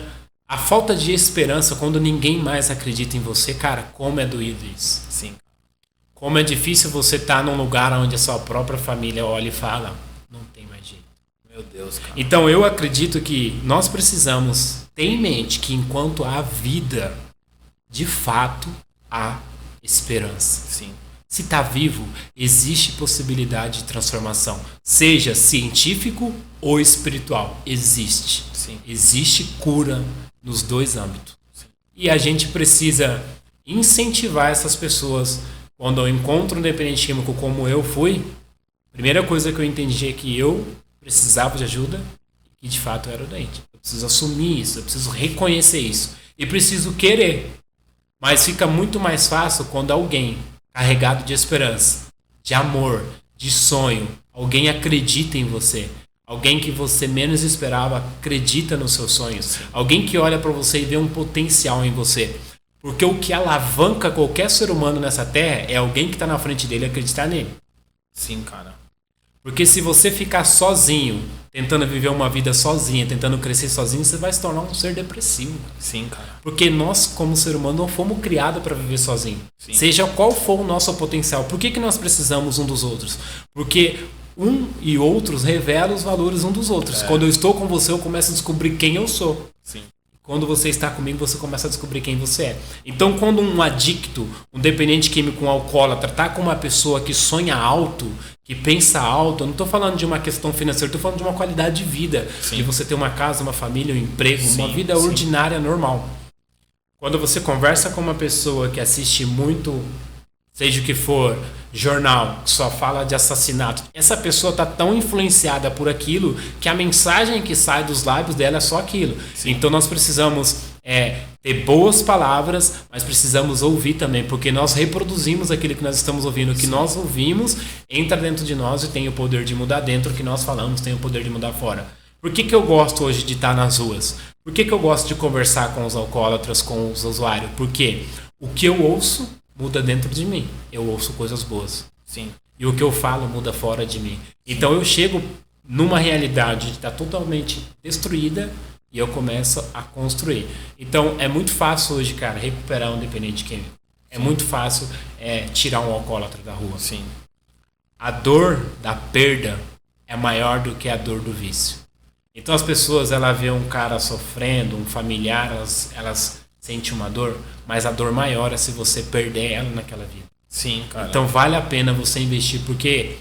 a falta de esperança quando ninguém mais acredita em você. Cara, como é doído isso. Sim. Como é difícil você estar num lugar onde a sua própria família olha e fala, não tem mais jeito. Meu Deus, cara. Então eu acredito que nós precisamos ter em mente que enquanto há vida, de fato há esperança. Sim. Se está vivo, existe possibilidade de transformação. Seja científico ou espiritual. Existe. Sim. Existe cura nos dois âmbitos. Sim. E a gente precisa incentivar essas pessoas. Quando eu encontro um dependente químico como eu fui, a primeira coisa que eu entendi é que eu precisava de ajuda e que de fato eu era o doente. Eu preciso assumir isso, eu preciso reconhecer isso e preciso querer. Mas fica muito mais fácil quando alguém carregado de esperança, de amor, de sonho, alguém acredita em você, alguém que você menos esperava acredita nos seus sonhos, alguém que olha para você e vê um potencial em você. Porque o que alavanca qualquer ser humano nessa terra é alguém que está na frente dele acreditar nele. Sim, cara. Porque se você ficar sozinho, tentando viver uma vida sozinha, tentando crescer sozinho, você vai se tornar um ser depressivo. Sim, cara. Porque nós, como ser humano, não fomos criados para viver sozinho. Sim. Seja qual for o nosso potencial. Por que nós precisamos um dos outros? Porque um e outros revelam os valores um dos outros. Quando eu estou com você, eu começo a descobrir quem eu sou. Sim. Quando você está comigo, você começa a descobrir quem você é. Então, quando um adicto, um dependente químico, um alcoólatra, está com uma pessoa que sonha alto, que pensa alto, eu não estou falando de uma questão financeira, estou falando de uma qualidade de vida. Sim. De você ter uma casa, uma família, um emprego, Sim, uma vida sim. ordinária, normal. Quando você conversa com uma pessoa que assiste muito, seja o que for, jornal, que só fala de assassinato, essa pessoa está tão influenciada por aquilo que a mensagem que sai dos lábios dela é só aquilo. Sim. Então nós precisamos ter boas palavras, mas precisamos ouvir também, porque nós reproduzimos aquilo que nós estamos ouvindo. O que nós ouvimos entra dentro de nós e tem o poder de mudar dentro. O que nós falamos tem o poder de mudar fora. Por que eu gosto hoje de estar nas ruas? Por que eu gosto de conversar com os alcoólatras, com os usuários? Porque o que eu ouço muda dentro de mim. Eu ouço coisas boas. Sim. E o que eu falo muda fora de mim. Então eu chego numa realidade que está totalmente destruída e eu começo a construir. Então é muito fácil hoje, cara, recuperar um dependente químico. É muito fácil tirar um alcoólatra da rua. Sim. A dor da perda é maior do que a dor do vício. Então as pessoas, ela vê um cara sofrendo, um familiar, elas sente uma dor, mas a dor maior é se você perder ela naquela vida. Sim, cara. Então vale a pena você investir, porque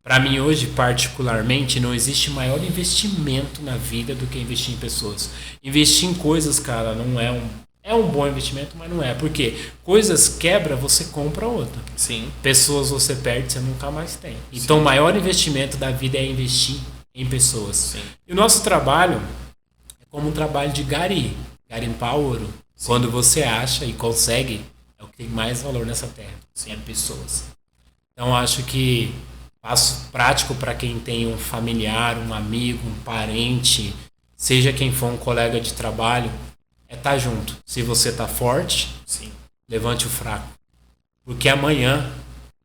para mim hoje, particularmente, não existe maior investimento na vida do que investir em pessoas. Investir em coisas, cara, não é um bom investimento, mas não é. Porque coisas quebra, você compra outra. Sim. Pessoas você perde, você nunca mais tem. Então o maior investimento da vida é investir em pessoas. Sim. E o nosso trabalho é como um trabalho de garimpar ouro. Sim. Quando você acha e consegue, é o que tem mais valor nessa terra. Sim. É pessoas. Então acho que passo prático para quem tem um familiar, um amigo, um parente, seja quem for, um colega de trabalho, é estar junto. Se você tá forte, sim, levante o fraco. Porque amanhã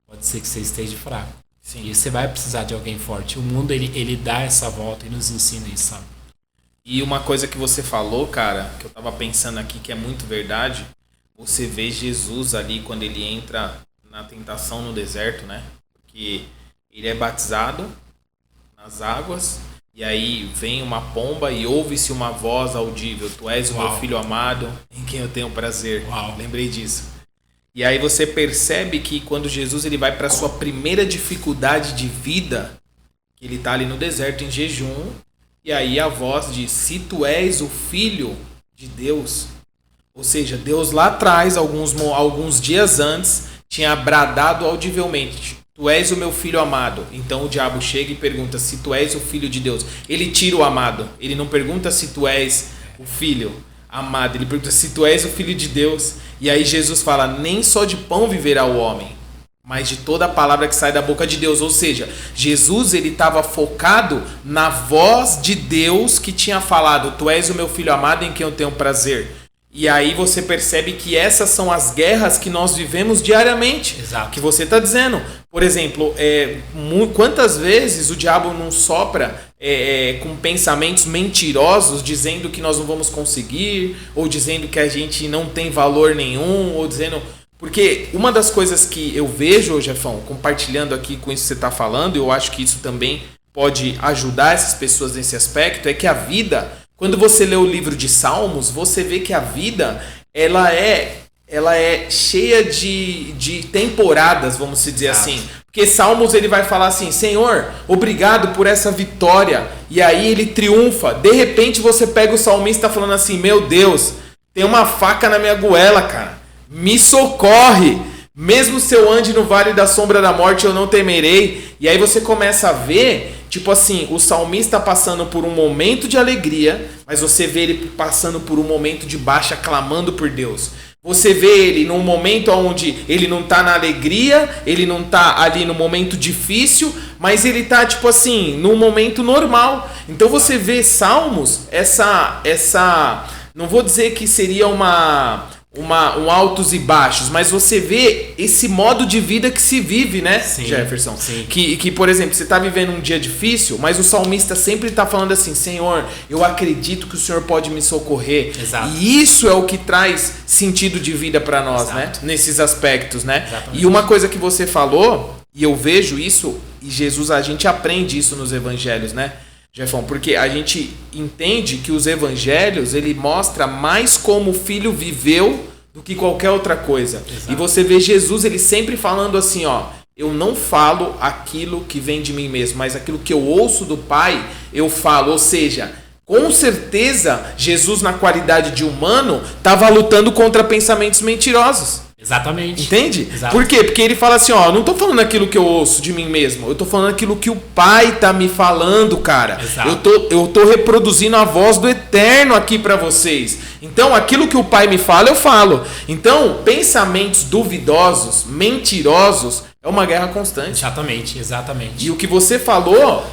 pode ser que você esteja fraco. Sim. E você vai precisar de alguém forte. O mundo, ele dá essa volta e nos ensina isso, sabe? E uma coisa que você falou, cara, que eu tava pensando aqui, que é muito verdade, você vê Jesus ali quando ele entra na tentação no deserto, né? Porque ele é batizado nas águas, e aí vem uma pomba e ouve-se uma voz audível: Tu és o meu filho amado, em quem eu tenho prazer. Uau. Lembrei disso. E aí você percebe que quando Jesus ele vai para a sua primeira dificuldade de vida, que ele está ali no deserto em jejum, e aí a voz diz: Se tu és o filho de Deus. Ou seja, Deus lá atrás, alguns dias antes, tinha bradado audivelmente: Tu és o meu filho amado. Então o diabo chega e pergunta se tu és o filho de Deus. Ele tira o amado. Ele não pergunta se tu és o filho amado. Ele pergunta se tu és o filho de Deus. E aí Jesus fala: nem só de pão viverá o homem, mas de toda a palavra que sai da boca de Deus. Ou seja, Jesus ele estava focado na voz de Deus que tinha falado: Tu és o meu filho amado em quem eu tenho prazer. E aí você percebe que essas são as guerras que nós vivemos diariamente. Exato. Que você está dizendo. Por exemplo, quantas vezes o diabo não sopra com pensamentos mentirosos, dizendo que nós não vamos conseguir, ou dizendo que a gente não tem valor nenhum, ou dizendo... Porque uma das coisas que eu vejo, Jefão, compartilhando aqui com isso que você está falando, eu acho que isso também pode ajudar essas pessoas nesse aspecto, é que a vida... Quando você lê o livro de Salmos, você vê que a vida ela é cheia de temporadas, vamos dizer assim. Porque Salmos ele vai falar assim: Senhor, obrigado por essa vitória. E aí ele triunfa. De repente você pega o salmista falando assim: Meu Deus, tem uma faca na minha goela, cara. Me socorre. Mesmo se eu ande no vale da sombra da morte, eu não temerei. E aí você começa a ver, tipo assim, o salmista passando por um momento de alegria, mas você vê ele passando por um momento de baixa, clamando por Deus. Você vê ele num momento onde ele não tá na alegria, ele não tá ali no momento difícil, mas ele tá, tipo assim, num momento normal. Então você vê Salmos, não vou dizer que seria um altos e baixos, mas você vê esse modo de vida que se vive, né, sim, Jefferson? Sim. Que, por exemplo, você está vivendo um dia difícil, mas o salmista sempre está falando assim: Senhor, eu acredito que o Senhor pode me socorrer. Exato. E isso é o que traz sentido de vida para nós, né? Nesses aspectos, né? Exatamente. E uma coisa que você falou, e eu vejo isso, e Jesus, a gente aprende isso nos evangelhos, né, Jefão? Porque a gente entende que os evangelhos, ele mostra mais como o filho viveu do que qualquer outra coisa. Exato. E você vê Jesus, ele sempre falando assim, ó: eu não falo aquilo que vem de mim mesmo, mas aquilo que eu ouço do Pai, eu falo. Ou seja, com certeza, Jesus, na qualidade de humano, estava lutando contra pensamentos mentirosos. Exatamente. Entende? Exato. Por quê? Porque ele fala assim, ó: eu não tô falando aquilo que eu ouço de mim mesmo, eu tô falando aquilo que o Pai tá me falando, cara. Exato. Eu tô reproduzindo a voz do Eterno aqui pra vocês. Então, aquilo que o Pai me fala, eu falo. Então, pensamentos duvidosos, mentirosos, é uma guerra constante. Exatamente, exatamente. E o que você falou...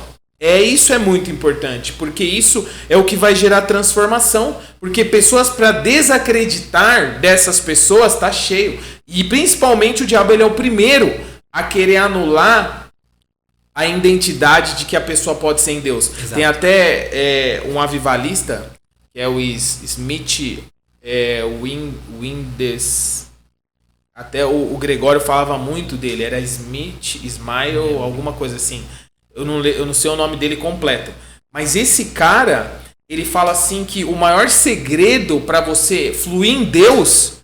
Isso é muito importante, porque isso é o que vai gerar transformação. Porque pessoas, para desacreditar dessas pessoas, tá cheio. E principalmente o diabo, ele é o primeiro a querer anular a identidade de que a pessoa pode ser em Deus. Exato. Tem até um avivalista, que é o Smith Windes. Até o Gregório falava muito dele, era Smile, alguma coisa assim. Eu não sei o nome dele completo. Mas esse cara, ele fala assim que o maior segredo para você fluir em Deus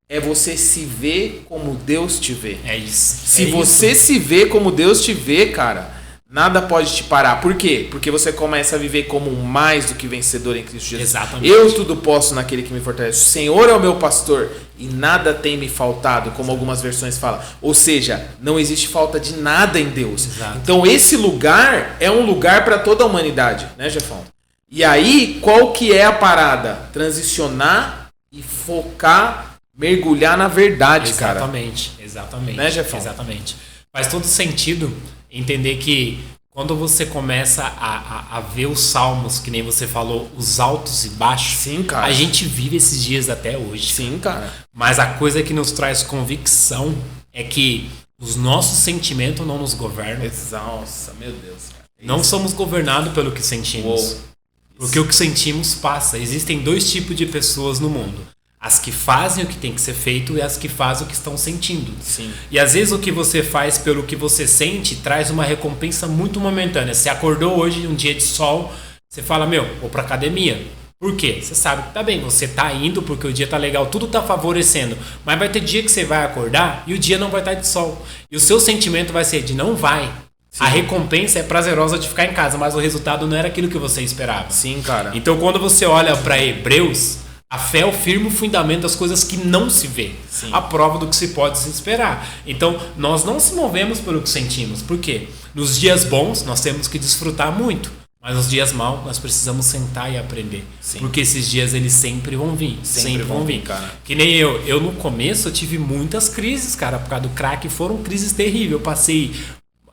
é você se ver como Deus te vê. É isso. Se você se vê como Deus te vê, cara, nada pode te parar. Por quê? Porque você começa a viver como um mais do que vencedor em Cristo Jesus. Exatamente. Eu tudo posso naquele que me fortalece. O Senhor é o meu pastor e nada tem me faltado, como algumas versões falam. Ou seja, não existe falta de nada em Deus. Exato. Então esse lugar é um lugar para toda a humanidade, né, Jefão? E aí, qual que é a parada? Transicionar e focar, mergulhar na verdade, cara. Exatamente. Né, Jefão? Exatamente. Faz todo sentido entender que quando você começa a ver os salmos, que nem você falou, os altos e baixos, sim, cara. A gente vive esses dias até hoje. Sim, cara. Mas a coisa que nos traz convicção é que os nossos sentimentos não nos governam. Nossa, meu Deus, cara. Não somos governados pelo que sentimos. Uou. Porque o que sentimos passa. Existem dois tipos de pessoas no mundo. As que fazem o que tem que ser feito e as que fazem o que estão sentindo. Sim. E às vezes o que você faz pelo que você sente traz uma recompensa muito momentânea. Você acordou hoje, um dia de sol, você fala, vou pra academia. Por quê? Você sabe que tá bem, você tá indo porque o dia tá legal, tudo tá favorecendo. Mas vai ter dia que você vai acordar e o dia não vai estar de sol. E o seu sentimento vai ser de não vai. Sim. A recompensa é prazerosa de ficar em casa, mas o resultado não era aquilo que você esperava. Sim, cara. Então quando você olha para Hebreus, a fé é o firme fundamento das coisas que não se vê. Sim. A prova do que se pode se esperar. Então nós não se movemos pelo que sentimos. Por quê? Nos dias bons nós temos que desfrutar muito. Mas nos dias maus nós precisamos sentar e aprender. Sim. Porque esses dias eles sempre vão vir. Sempre vão vir, cara. Que nem eu. Eu no começo eu tive muitas crises, cara, por causa do crack. Foram crises terríveis. Eu passei...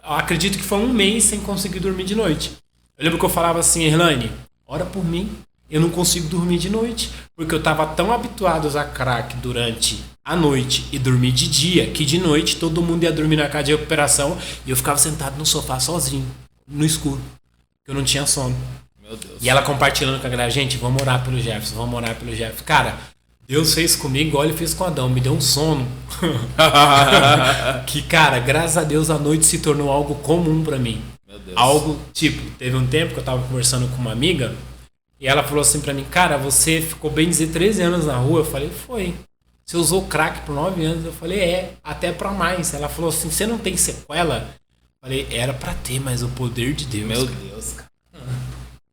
acredito que foi 1 mês sem conseguir dormir de noite. Eu lembro que eu falava assim, Erlane, ora por mim, eu não consigo dormir de noite. Porque eu estava tão habituado a usar crack durante a noite e dormir de dia, que de noite todo mundo ia dormir na casa de recuperação e eu ficava sentado no sofá sozinho, no escuro. Eu não tinha sono. Meu Deus. E ela compartilhando com a galera, gente, vamos orar pelo Jefferson, vamos orar pelo Jefferson. Cara, Deus fez comigo igual ele fez com Adão, me deu um sono. Que, cara, graças a Deus a noite se tornou algo comum pra mim. Meu Deus. Algo, tipo, teve um tempo que eu tava conversando com uma amiga e ela falou assim pra mim, cara, você ficou bem dizer 13 anos na rua? Eu falei, foi. Você usou crack por 9 anos? Eu falei, até pra mais. Ela falou assim, você não tem sequela? Eu falei, era pra ter, mas o poder de Deus. Meu Deus, cara.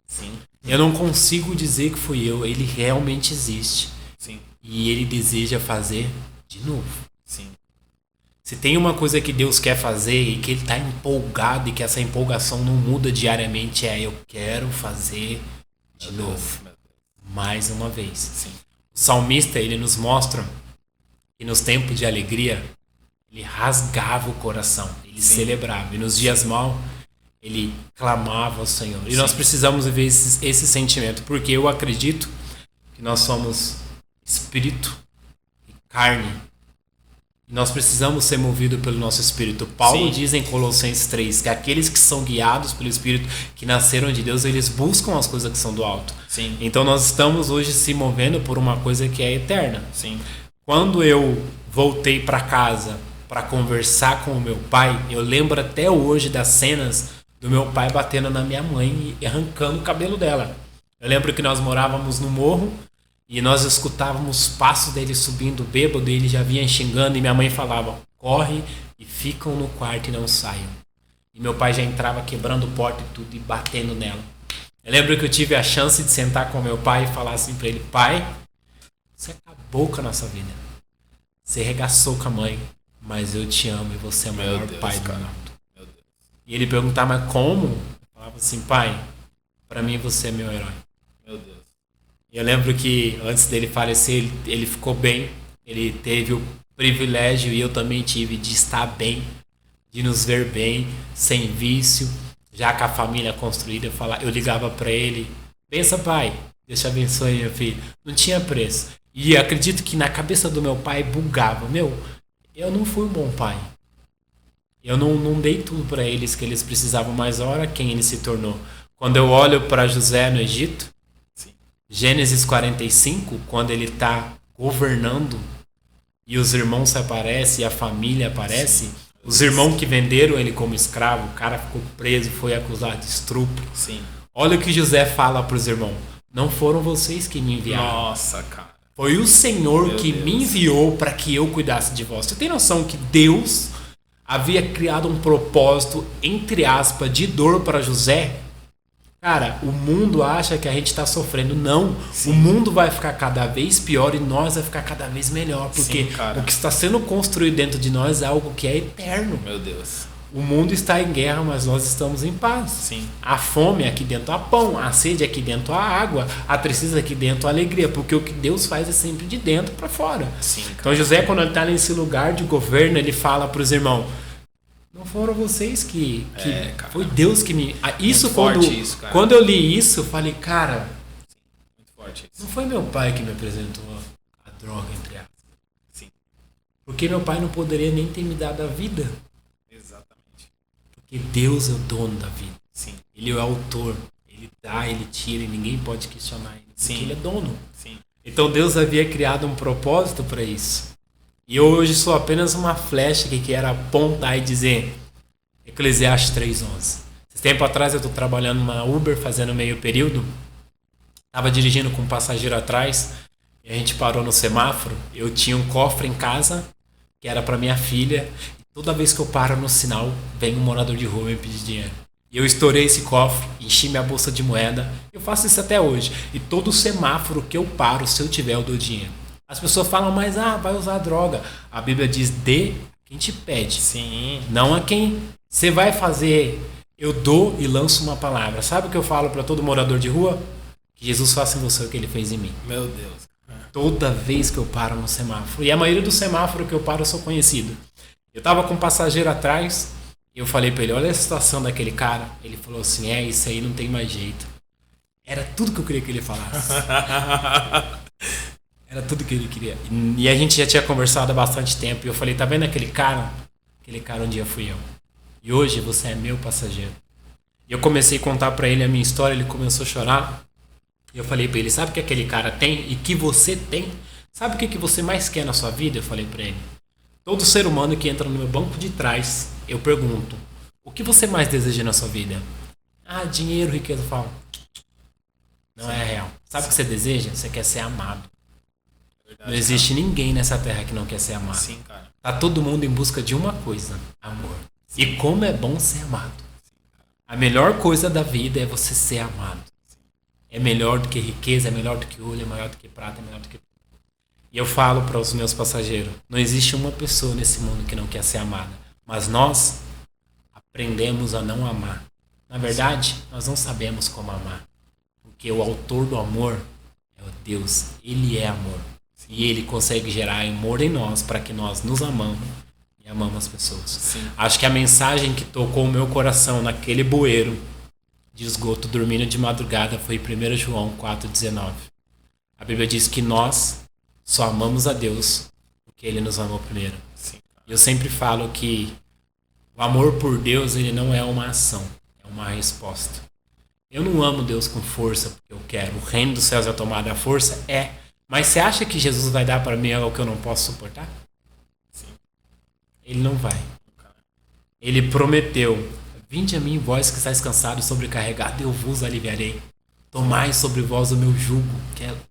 Sim. Eu não consigo dizer que fui eu, ele realmente existe. Sim. E ele deseja fazer de novo. Sim. Se tem uma coisa que Deus quer fazer e que ele está empolgado e que essa empolgação não muda diariamente, eu quero fazer de novo. Mais uma vez. Sim. O salmista, ele nos mostra que nos tempos de alegria, ele rasgava o coração, ele celebrava. E nos dias maus, ele clamava ao Senhor. E nós precisamos viver esse sentimento, porque eu acredito que nós somos espírito e carne. E nós precisamos ser movidos pelo nosso espírito. Paulo diz em Colossenses 3 que aqueles que são guiados pelo espírito, que nasceram de Deus, eles buscam as coisas que são do alto. Sim. Então nós estamos hoje se movendo por uma coisa que é eterna. Sim. Quando eu voltei para casa para conversar com o meu pai, eu lembro até hoje das cenas do meu pai batendo na minha mãe e arrancando o cabelo dela. Eu lembro que nós morávamos no morro e nós escutávamos os passos dele subindo bêbado e ele já vinha xingando e minha mãe falava, corre e ficam no quarto e não saiam. E meu pai já entrava quebrando porta e tudo e batendo nela. Eu lembro que eu tive a chance de sentar com meu pai e falar assim pra ele, pai, você acabou com a nossa vida. Você regaçou com a mãe, mas eu te amo e você é o maior pai do mundo. E ele perguntava, mas como? Eu falava assim, pai, pra mim você é meu herói. Meu Deus. E eu lembro que antes dele falecer, ele ficou bem. Ele teve o privilégio, e eu também tive, de estar bem, de nos ver bem, sem vício, já com a família construída. Eu ligava pra ele, pensa pai, Deus te abençoe meu filho. Não tinha preço. E acredito que na cabeça do meu pai bugava, eu não fui um bom pai. Eu não dei tudo para eles que eles precisavam, mas olha quem ele se tornou. Quando eu olho para José no Egito, Gênesis 45, quando ele está governando e os irmãos aparecem e a família aparece, os irmãos que venderam ele como escravo, o cara ficou preso, foi acusado de estupro. Sim. Olha o que José fala para os irmãos. Não foram vocês que me enviaram. Nossa, cara. Foi o Senhor Meu que Deus. me enviou para que eu cuidasse de vós. Você tem noção que Deus havia criado um propósito, entre aspas, de dor para José? Cara, o mundo acha que a gente está sofrendo. Não. Sim. O mundo vai ficar cada vez pior e nós vai ficar cada vez melhor. Porque Sim, cara. o que está sendo construído dentro de nós é algo que é eterno. Meu Deus. O mundo está em guerra, mas nós estamos em paz. Sim. A fome aqui dentro há pão, a sede aqui dentro há água, a tristeza aqui dentro há alegria, porque o que Deus faz é sempre de dentro para fora. Sim, cara. Então José, quando ele está nesse lugar de governo, ele fala para os irmãos: não foram vocês que cara. foi Deus que me... Isso Muito quando, forte isso, cara. quando eu li isso, eu falei, cara, Muito forte isso. não foi meu pai que me apresentou a droga, entre aspas. Sim. Porque meu pai não poderia nem ter me dado a vida. Exatamente. Porque Deus é o dono da vida. Sim. Ele é o autor. Ele dá, ele tira e ninguém pode questionar ele. Porque Sim. ele é dono. Sim. Então Deus havia criado um propósito para isso. E eu hoje sou apenas uma flecha que quer apontar e dizer Eclesiastes 3:11. Esse tempo atrás eu estou trabalhando na Uber, fazendo meio período. Estava dirigindo com um passageiro atrás e a gente parou no semáforo. Eu tinha um cofre em casa que era para minha filha. E toda vez que eu paro no sinal, vem um morador de rua me pedir dinheiro. E eu estourei esse cofre, enchi minha bolsa de moeda. Eu faço isso até hoje. E todo semáforo que eu paro, se eu tiver, eu dou dinheiro. As pessoas falam, mas vai usar droga. A Bíblia diz, dê a quem te pede. Sim. Não a quem você vai fazer. Eu dou e lanço uma palavra. Sabe o que eu falo para todo morador de rua? Que Jesus faça em você o que ele fez em mim. Meu Deus. Toda vez que eu paro no semáforo. E a maioria do semáforo que eu paro eu sou conhecido. Eu tava com um passageiro atrás e eu falei pra ele, olha a situação daquele cara. Ele falou assim, isso aí não tem mais jeito. Era tudo que eu queria que ele falasse. Era tudo que ele queria. E a gente já tinha conversado há bastante tempo. E eu falei, tá vendo aquele cara? Aquele cara um dia fui eu. E hoje você é meu passageiro. E eu comecei a contar pra ele a minha história, ele começou a chorar. E eu falei pra ele, sabe o que aquele cara tem e que você tem? Sabe o que você mais quer na sua vida? Eu falei pra ele. Todo ser humano que entra no meu banco de trás, eu pergunto, o que você mais deseja na sua vida? Dinheiro, riqueza. Eu falo, não é real. Sabe o que você deseja? Você quer ser amado. Verdade, Não existe ninguém nessa terra que não quer ser amado. Sim, cara. Tá todo mundo em busca de uma coisa, amor. E como é bom ser amado. A melhor coisa da vida é você ser amado. É melhor do que riqueza, é melhor do que ouro, é melhor do que prata, é melhor do que... E eu falo para os meus passageiros, não existe uma pessoa nesse mundo que não quer ser amada. Mas nós aprendemos a não amar. Na verdade, nós não sabemos como amar. Porque o autor do amor é o Deus. Ele é amor. E ele consegue gerar amor em nós para que nós nos amamos e amamos as pessoas. Sim. Acho que a mensagem que tocou o meu coração naquele bueiro de esgoto dormindo de madrugada foi 1 João 4,19. A Bíblia diz que nós só amamos a Deus porque Ele nos amou primeiro. Sim. E eu sempre falo que o amor por Deus ele não é uma ação, é uma resposta. Eu não amo Deus com força porque eu quero. O reino dos céus é tomado à força? É. Mas você acha que Jesus vai dar para mim algo que eu não posso suportar? Sim. Ele não vai. Ele prometeu: vinde a mim, vós que estáis cansados e sobrecarregados, eu vos aliviarei. Tomai sobre vós o meu jugo.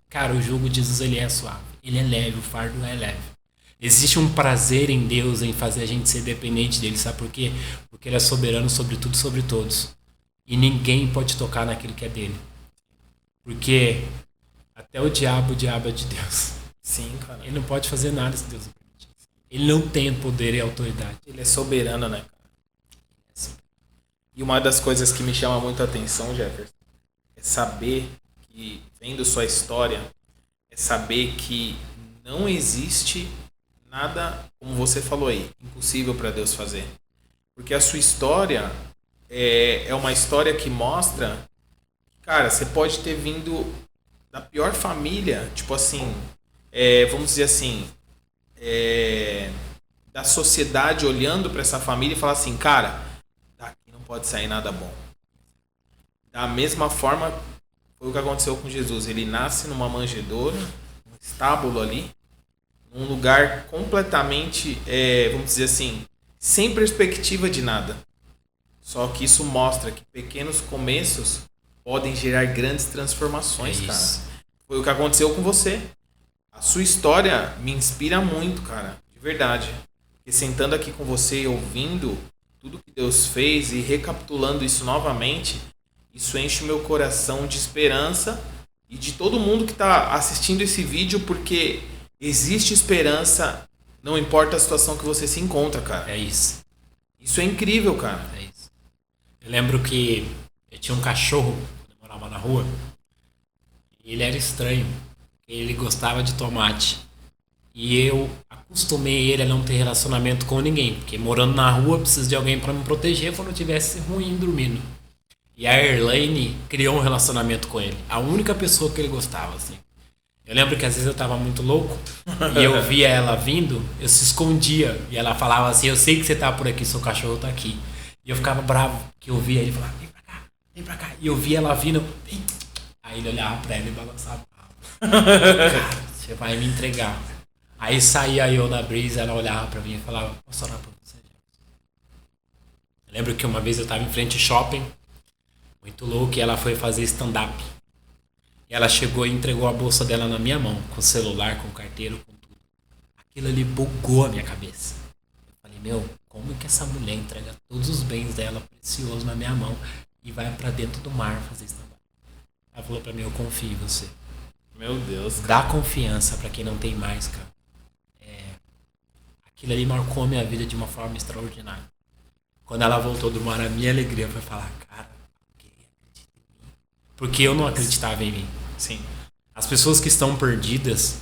Cara, o jugo de Jesus ele é suave. Ele é leve, o fardo é leve. Existe um prazer em Deus em fazer a gente ser dependente dele. Sabe por quê? Porque ele é soberano sobre tudo e sobre todos. E ninguém pode tocar naquilo que é dele. Porque até o diabo é de Deus. Sim, cara. Ele não pode fazer nada se Deus não permitir. Ele não tem poder e autoridade. Ele é soberano, né, cara? E uma das coisas que me chama muito a atenção, Jefferson, é saber que, vendo sua história, é saber que não existe nada, como você falou aí, impossível para Deus fazer. Porque a sua história é uma história que mostra, cara, você pode ter vindo da pior família, tipo assim, vamos dizer assim, da sociedade olhando para essa família e falar assim, cara, daqui não pode sair nada bom. Da mesma forma, foi o que aconteceu com Jesus. Ele nasce numa manjedoura, num estábulo ali, num lugar completamente, vamos dizer assim, sem perspectiva de nada. Só que isso mostra que pequenos começos podem gerar grandes transformações, É cara. isso. Foi o que aconteceu com você. A sua história me inspira muito, cara. De verdade. E sentando aqui com você e ouvindo tudo que Deus fez e recapitulando isso novamente, isso enche o meu coração de esperança e de todo mundo que está assistindo esse vídeo, porque existe esperança, não importa a situação que você se encontra, cara. É isso. Isso é incrível, cara. É isso. Eu lembro que eu tinha um cachorro quando eu morava na rua. E ele era estranho. Ele gostava de tomate. E eu acostumei ele a não ter relacionamento com ninguém. Porque morando na rua, eu preciso de alguém para me proteger quando eu estivesse ruim dormindo. E a Erlaine criou um relacionamento com ele. A única pessoa que ele gostava, assim. Eu lembro que às vezes eu tava muito louco e eu via ela vindo, eu se escondia. E ela falava assim, eu sei que você tá por aqui, seu cachorro tá aqui. E eu ficava bravo, que eu via ele falar, vem pra cá, vem pra cá. E eu via ela vindo, vem. Aí ele olhava pra ela e balançava. Cara, você vai me entregar. Aí saía eu na brisa, ela olhava pra mim e falava, posso orar por você? Eu lembro que uma vez eu tava em frente ao shopping, muito louco, e ela foi fazer stand-up. E ela chegou e entregou a bolsa dela na minha mão, com o celular, com o carteiro, com tudo. Aquilo ali bugou a minha cabeça. Eu falei, meu, como que essa mulher entrega todos os bens dela preciosos na minha mão e vai pra dentro do mar fazer stand-up? Ela falou pra mim, eu confio em você. Meu Deus, cara. Dá confiança pra quem não tem mais, cara. Aquilo ali marcou a minha vida de uma forma extraordinária. Quando ela voltou do mar, a minha alegria foi falar, cara, alguém acredita em mim. Porque eu não acreditava em mim. Sim. As pessoas que estão perdidas,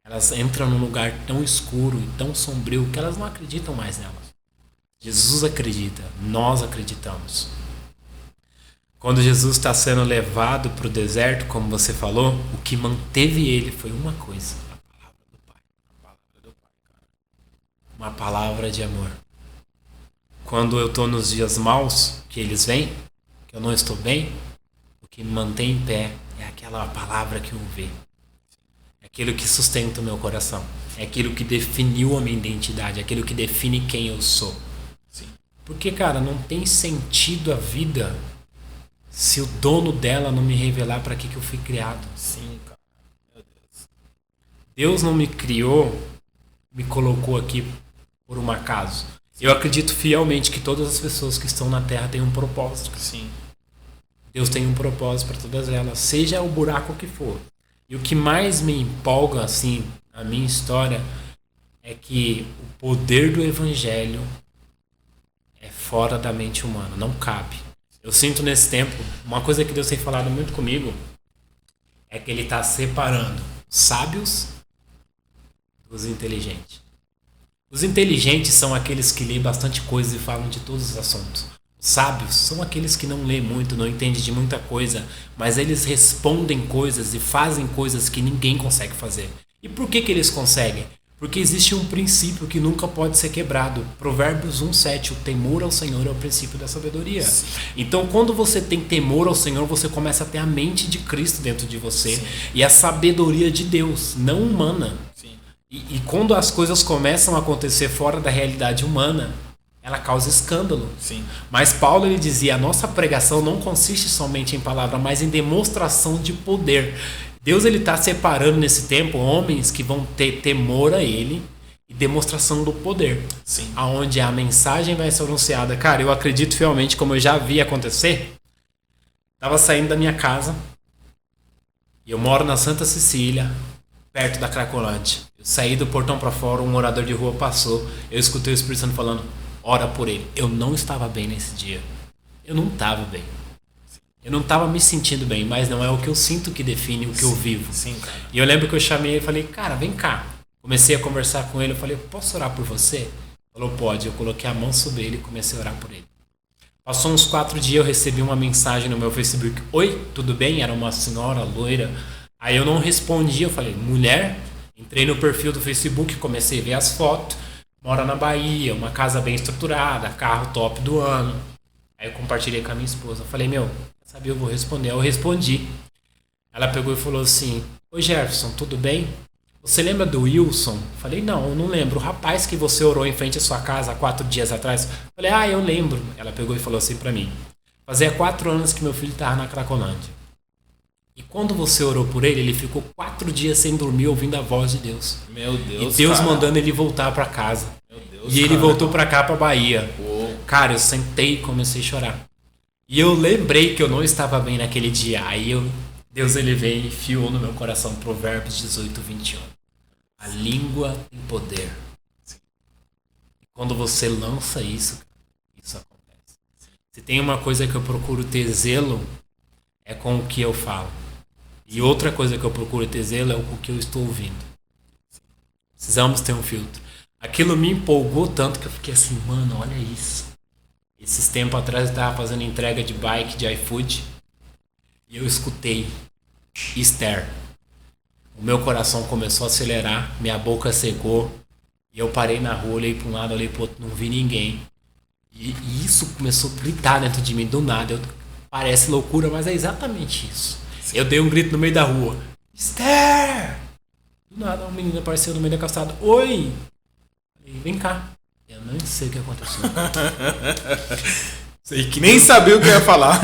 elas entram num lugar tão escuro e tão sombrio que elas não acreditam mais nelas. Jesus acredita, nós acreditamos. Quando Jesus está sendo levado para o deserto, como você falou, o que manteve ele foi uma coisa: a palavra do Pai. A palavra do Pai, cara. Uma palavra de amor. Quando eu estou nos dias maus, que eles vêm, que eu não estou bem, o que me mantém em pé é aquela palavra que eu ouvi. É aquilo que sustenta o meu coração. É aquilo que definiu a minha identidade. É aquilo que define quem eu sou. Sim. Porque, cara, não tem sentido a vida se o dono dela não me revelar para que eu fui criado. Sim, cara. Meu Deus. Deus não me criou, me colocou aqui por um acaso. Eu acredito fielmente que todas as pessoas que estão na Terra têm um propósito. Sim. Deus tem um propósito para todas elas, seja o buraco que for. E o que mais me empolga, assim, na minha história, é que o poder do Evangelho é fora da mente humana, não cabe. Eu sinto nesse tempo, uma coisa que Deus tem falado muito comigo, é que Ele está separando os sábios dos inteligentes. Os inteligentes são aqueles que lêem bastante coisa e falam de todos os assuntos. Os sábios são aqueles que não lêem muito, não entendem de muita coisa, mas eles respondem coisas e fazem coisas que ninguém consegue fazer. E por que eles conseguem? Porque existe um princípio que nunca pode ser quebrado. Provérbios 1:7, o temor ao Senhor é o princípio da sabedoria. Sim. Então, quando você tem temor ao Senhor, você começa a ter a mente de Cristo dentro de você. Sim. E a sabedoria de Deus, não humana. Sim. E quando as coisas começam a acontecer fora da realidade humana, ela causa escândalo. Sim. Mas Paulo, ele dizia, a nossa pregação não consiste somente em palavra, mas em demonstração de poder. Deus, ele está separando nesse tempo homens que vão ter temor a ele e demonstração do poder. Sim. Aonde a mensagem vai ser anunciada. Cara, eu acredito fielmente, como eu já vi acontecer. Estava saindo da minha casa e eu moro na Santa Cecília, perto da Cracolândia. Eu saí do portão para fora, um morador de rua passou, eu escutei o Espírito Santo falando, ora por ele. Eu não estava bem nesse dia. Eu não estava bem. Eu não estava me sentindo bem, mas não é o que eu sinto que define o que eu vivo. Sim, cara. E eu lembro que eu chamei ele e falei, cara, vem cá. Comecei a conversar com ele, eu falei, posso orar por você? Ele falou, pode. Eu coloquei a mão sobre ele e comecei a orar por ele. Passou uns 4 dias, eu recebi uma mensagem no meu Facebook. Oi, tudo bem? Era uma senhora loira. Aí eu não respondi, eu falei, mulher? Entrei no perfil do Facebook, comecei a ver as fotos. Mora na Bahia, uma casa bem estruturada, carro top do ano. Aí eu compartilhei com a minha esposa. Eu falei, meu, sabia, eu vou responder. Eu respondi. Ela pegou e falou assim, oi Jefferson, tudo bem? Você lembra do Wilson? Eu falei, não, eu não lembro. O rapaz que você orou em frente à sua casa há 4 dias atrás? Eu falei, eu lembro. Ela pegou e falou assim pra mim. Fazia 4 anos que meu filho estava na Cracolândia. E quando você orou por ele, ele ficou 4 dias sem dormir ouvindo a voz de Deus. Meu Deus, e Deus cara. mandando ele voltar para casa. Meu Deus, e ele voltou para cá, para Bahia. Uou. Cara, eu sentei e comecei a chorar. E eu lembrei que eu não estava bem naquele dia. Aí Deus ele veio e enfiou no meu coração Provérbios 18, 21. A língua tem poder. E quando você lança isso acontece. Se tem uma coisa que eu procuro ter zelo, é com o que eu falo. E outra coisa que eu procuro ter zelo é com o que eu estou ouvindo. Precisamos ter um filtro. Aquilo me empolgou tanto que eu fiquei assim, mano, olha isso. Esses tempos atrás eu estava fazendo entrega de bike, de iFood, e eu escutei Esther. O meu coração começou a acelerar, minha boca secou, e eu parei na rua, olhei para um lado, olhei para o outro, não vi ninguém. E isso começou a gritar dentro de mim, do nada. Parece loucura, mas é exatamente isso. Sim. Eu dei um grito no meio da rua. Esther! Do nada, uma menina apareceu no meio da calçada. Oi! Falei, vem cá. Eu não sei o que aconteceu. Sei que nem sabia o que eu ia falar.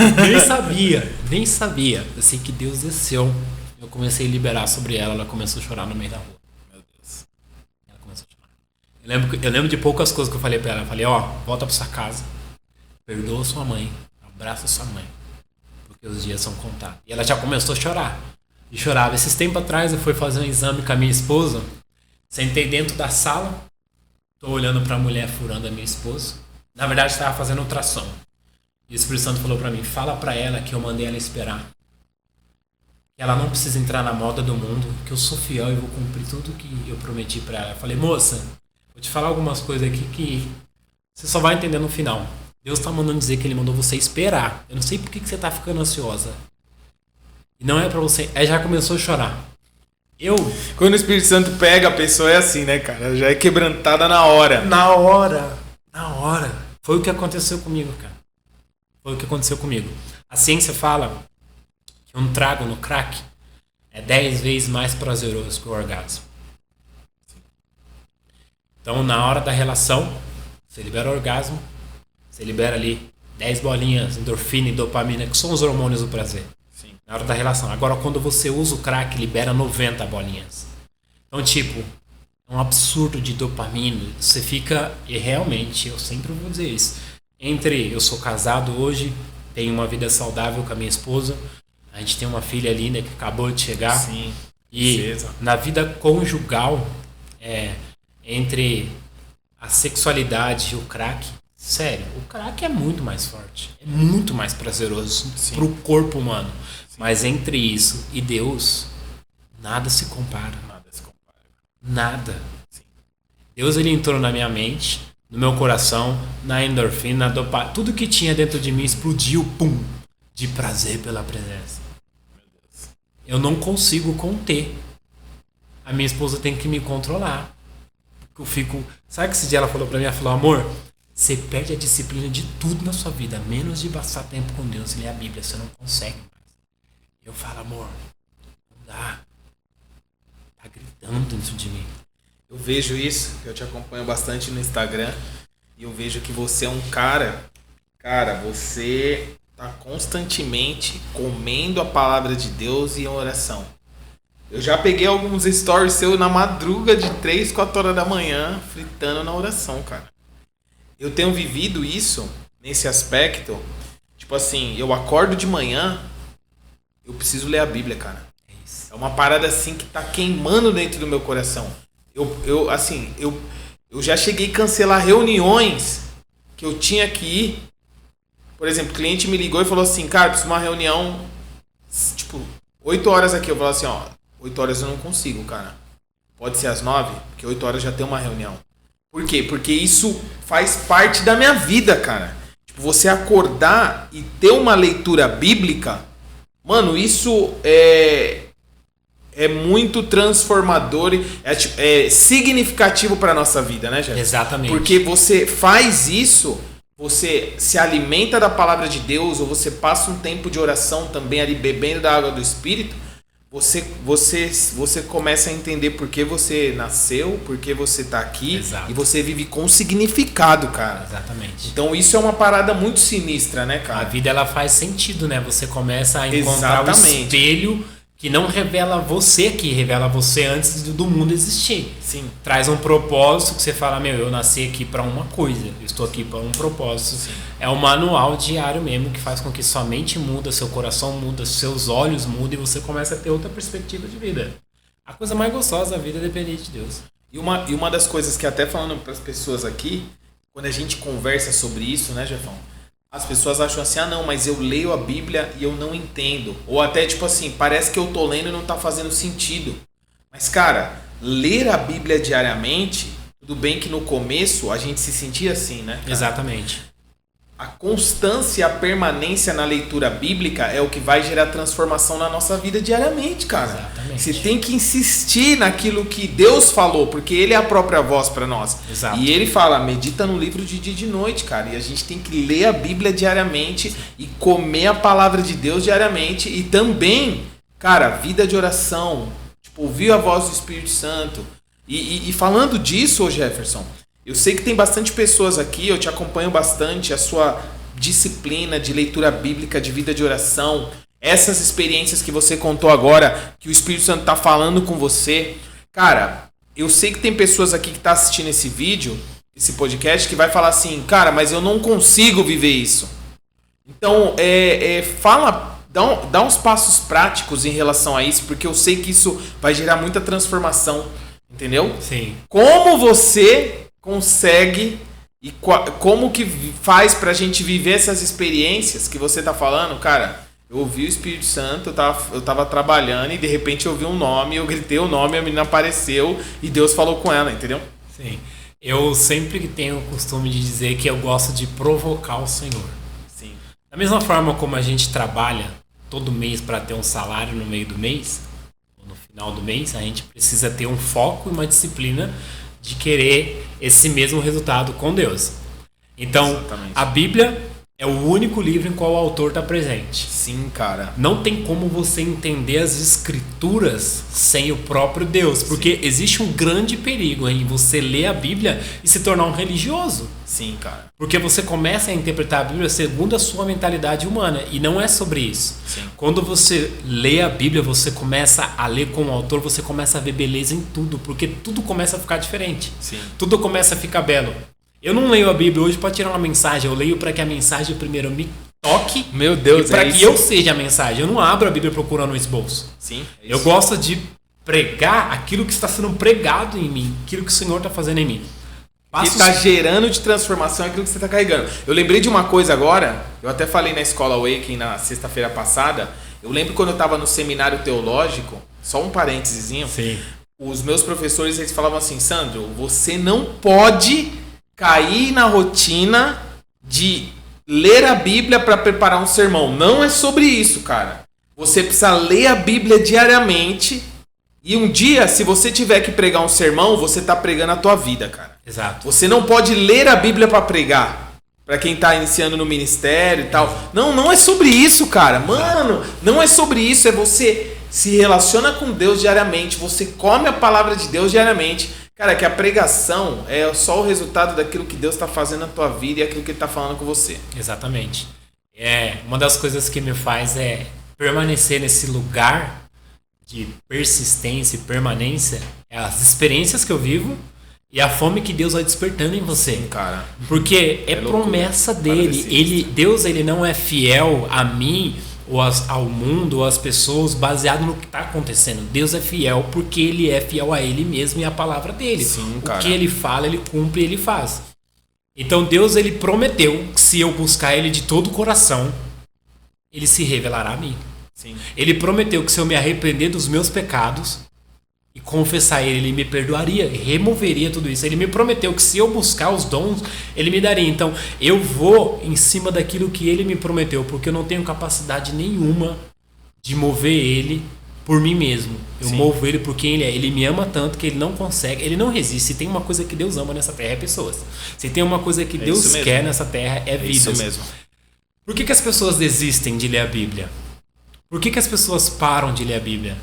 Nem sabia. Eu sei que Deus desceu. Eu comecei a liberar sobre ela. Ela começou a chorar no meio da rua. Meu Deus. Ela começou a chorar. Eu lembro de poucas coisas que eu falei pra ela. Eu falei, volta pra sua casa. Perdoa sua mãe. Abraça sua mãe. Porque os dias são contados. E ela já começou a chorar. E chorava. Esses tempos atrás eu fui fazer um exame com a minha esposa. Sentei dentro da sala. Tô olhando pra mulher furando a minha esposa. Na verdade, estava fazendo ultrassom. E o Espírito Santo falou pra mim, fala pra ela que eu mandei ela esperar. Que ela não precisa entrar na moda do mundo, que eu sou fiel e vou cumprir tudo que eu prometi pra ela. Eu falei, moça, vou te falar algumas coisas aqui que você só vai entender no final. Deus tá mandando dizer que ele mandou você esperar. Eu não sei por que você tá ficando ansiosa. E não é pra você. Aí já começou a chorar. Quando o Espírito Santo pega a pessoa é assim, né, cara? Já é quebrantada na hora. Na hora. Foi o que aconteceu comigo, cara. Foi o que aconteceu comigo. A ciência fala que um trago no crack é 10 vezes mais prazeroso que o orgasmo. Então, na hora da relação, você libera o orgasmo, você libera ali 10 bolinhas, endorfina e dopamina, que são os hormônios do prazer. Na hora da relação. Agora, quando você usa o crack, libera 90 bolinhas. Então, é um absurdo de dopamina. Você fica... E realmente, eu sempre vou dizer isso. Eu sou casado hoje, tenho uma vida saudável com a minha esposa. A gente tem uma filha linda que acabou de chegar. Sim. E certeza. Na vida conjugal, entre a sexualidade e o crack... Sério, o crack é muito mais forte. É muito mais prazeroso pro corpo humano. Mas entre isso e Deus, nada se compara. Nada. Sim. Deus ele entrou na minha mente, no meu coração, na endorfina, na dopamina. Tudo que tinha dentro de mim explodiu, pum, de prazer pela presença. Meu Deus. Eu não consigo conter. A minha esposa tem que me controlar. Eu fico... Sabe que esse dia ela falou pra mim? Ela falou, amor, você perde a disciplina de tudo na sua vida, menos de passar tempo com Deus e ler a Bíblia. Você não consegue. Eu falo, amor, não dá. Tá gritando dentro de mim. Eu vejo isso, eu te acompanho bastante no Instagram. E eu vejo que você é um cara, você tá constantemente comendo a palavra de Deus e em oração. Eu já peguei alguns stories seus na madruga de 3, 4 horas da manhã, fritando na oração, cara. Eu tenho vivido isso nesse aspecto. Tipo assim, eu acordo de manhã, eu preciso ler a Bíblia, cara. É uma parada assim que tá queimando dentro do meu coração. Eu já cheguei a cancelar reuniões que eu tinha que ir. Por exemplo, o cliente me ligou e falou assim, cara, preciso de uma reunião, 8 horas aqui. Eu falo assim, 8 horas eu não consigo, cara. Pode ser às 9, porque 8 horas já tem uma reunião. Por quê? Porque isso faz parte da minha vida, cara. Você acordar e ter uma leitura bíblica, mano, isso é muito transformador, é significativo para nossa vida, né, Jéssica? Exatamente. Porque você faz isso, você se alimenta da palavra de Deus, ou você passa um tempo de oração também ali bebendo da água do Espírito, você começa a entender por que você nasceu, por que você tá aqui. Exato. E você vive com significado, cara. Exatamente. Então isso é uma parada muito sinistra, né, cara? A vida ela faz sentido, né? Você começa a encontrar o espelho que não revela você, que revela você antes do mundo existir. Sim. Traz um propósito que você fala, eu nasci aqui para uma coisa, eu estou aqui para um propósito. Sim. É um manual diário mesmo que faz com que sua mente muda, seu coração muda, seus olhos mudam e você começa a ter outra perspectiva de vida. A coisa mais gostosa da vida é depender de Deus. E uma das coisas que até falando para as pessoas aqui, quando a gente conversa sobre isso, né, Jefão? As pessoas acham assim, não, mas eu leio a Bíblia e eu não entendo. Ou até tipo assim, parece que eu tô lendo e não tá fazendo sentido. Mas cara, ler a Bíblia diariamente, tudo bem que no começo a gente se sentia assim, né, cara? Exatamente. A constância e a permanência na leitura bíblica é o que vai gerar transformação na nossa vida diariamente, cara. Exatamente. Você tem que insistir naquilo que Deus falou, porque Ele é a própria voz para nós. Exato. E Ele fala, medita no livro de dia e de noite, cara. E a gente tem que ler a Bíblia diariamente e comer a palavra de Deus diariamente. E também, cara, vida de oração, tipo, ouvir a voz do Espírito Santo. E falando disso, ô Jefferson, eu sei que tem bastante pessoas aqui, eu te acompanho bastante, a sua disciplina de leitura bíblica, de vida de oração, essas experiências que você contou agora, que o Espírito Santo está falando com você. Cara, eu sei que tem pessoas aqui que estão assistindo esse vídeo, esse podcast, que vai falar assim, cara, mas eu não consigo viver isso. Então, dá uns passos práticos em relação a isso, porque eu sei que isso vai gerar muita transformação, entendeu? Sim. Como você consegue e como que faz pra gente viver essas experiências que você tá falando, cara? Eu ouvi o Espírito Santo, eu tava trabalhando e de repente eu ouvi um nome, eu gritei o nome, a menina apareceu e Deus falou com ela, entendeu? Sim. Eu sempre tenho o costume de dizer que eu gosto de provocar o Senhor. Sim. Da mesma forma como a gente trabalha todo mês para ter um salário no meio do mês, ou no final do mês, a gente precisa ter um foco e uma disciplina de querer esse mesmo resultado com Deus. Então, exatamente. A Bíblia é o único livro em qual o autor está presente. Sim, cara. Não tem como você entender as escrituras sem o próprio Deus, porque existe um grande perigo em você ler a Bíblia e se tornar um religioso. Sim, cara. Porque você começa a interpretar a Bíblia segundo a sua mentalidade humana, e não é sobre isso. Sim. Quando você lê a Bíblia, você começa a ler com o autor, você começa a ver beleza em tudo, porque tudo começa a ficar diferente. Sim. Tudo começa a ficar belo. Eu não leio a Bíblia hoje para tirar uma mensagem, eu leio para que a mensagem primeiro me toque. Meu Deus, e para que eu seja a mensagem. Eu não abro a Bíblia procurando um esboço. Sim. Eu gosto de pregar aquilo que está sendo pregado em mim, aquilo que o Senhor está fazendo em mim. Que está gerando de transformação aquilo que você está carregando. Eu lembrei de uma coisa agora, eu até falei na Escola Awakening na sexta-feira passada. Eu lembro quando eu estava no seminário teológico, só um parêntesezinho. Sim. Os meus professores eles falavam assim, Sandro, você não pode cair na rotina de ler a Bíblia para preparar um sermão. Não é sobre isso, cara. Você precisa ler a Bíblia diariamente e um dia, se você tiver que pregar um sermão, você está pregando a tua vida, cara. Exato. Você não pode ler a Bíblia para pregar. Para quem está iniciando no ministério e tal. Não é sobre isso, cara. Mano, não é sobre isso. É você se relaciona com Deus diariamente. Você come a palavra de Deus diariamente. Cara, que a pregação é só o resultado daquilo que Deus está fazendo na tua vida e aquilo que Ele está falando com você. Exatamente. Uma das coisas que me faz é permanecer nesse lugar de persistência e permanência é as experiências que eu vivo e a fome que Deus vai despertando em você. Sim, cara. Porque é promessa dele. Deus ele não é fiel a mim ou ao mundo, ou às pessoas, baseado no que está acontecendo. Deus é fiel porque Ele é fiel a Ele mesmo e à palavra dele. Sim, o que Ele fala, Ele cumpre e Ele faz. Então Deus ele prometeu que se eu buscar Ele de todo o coração, Ele se revelará a mim. Sim. Ele prometeu que se eu me arrepender dos meus pecados e confessar Ele me perdoaria, removeria tudo isso. Ele me prometeu que se eu buscar os dons, Ele me daria. Então, eu vou em cima daquilo que Ele me prometeu, porque eu não tenho capacidade nenhuma de mover Ele por mim mesmo. Eu movo Ele por quem Ele é. Ele me ama tanto que Ele não consegue, Ele não resiste. Se tem uma coisa que Deus ama nessa terra, é pessoas. Se tem uma coisa que Deus quer nessa terra, é vidas. Isso mesmo. Por que as pessoas desistem de ler a Bíblia? Por que as pessoas param de ler a Bíblia?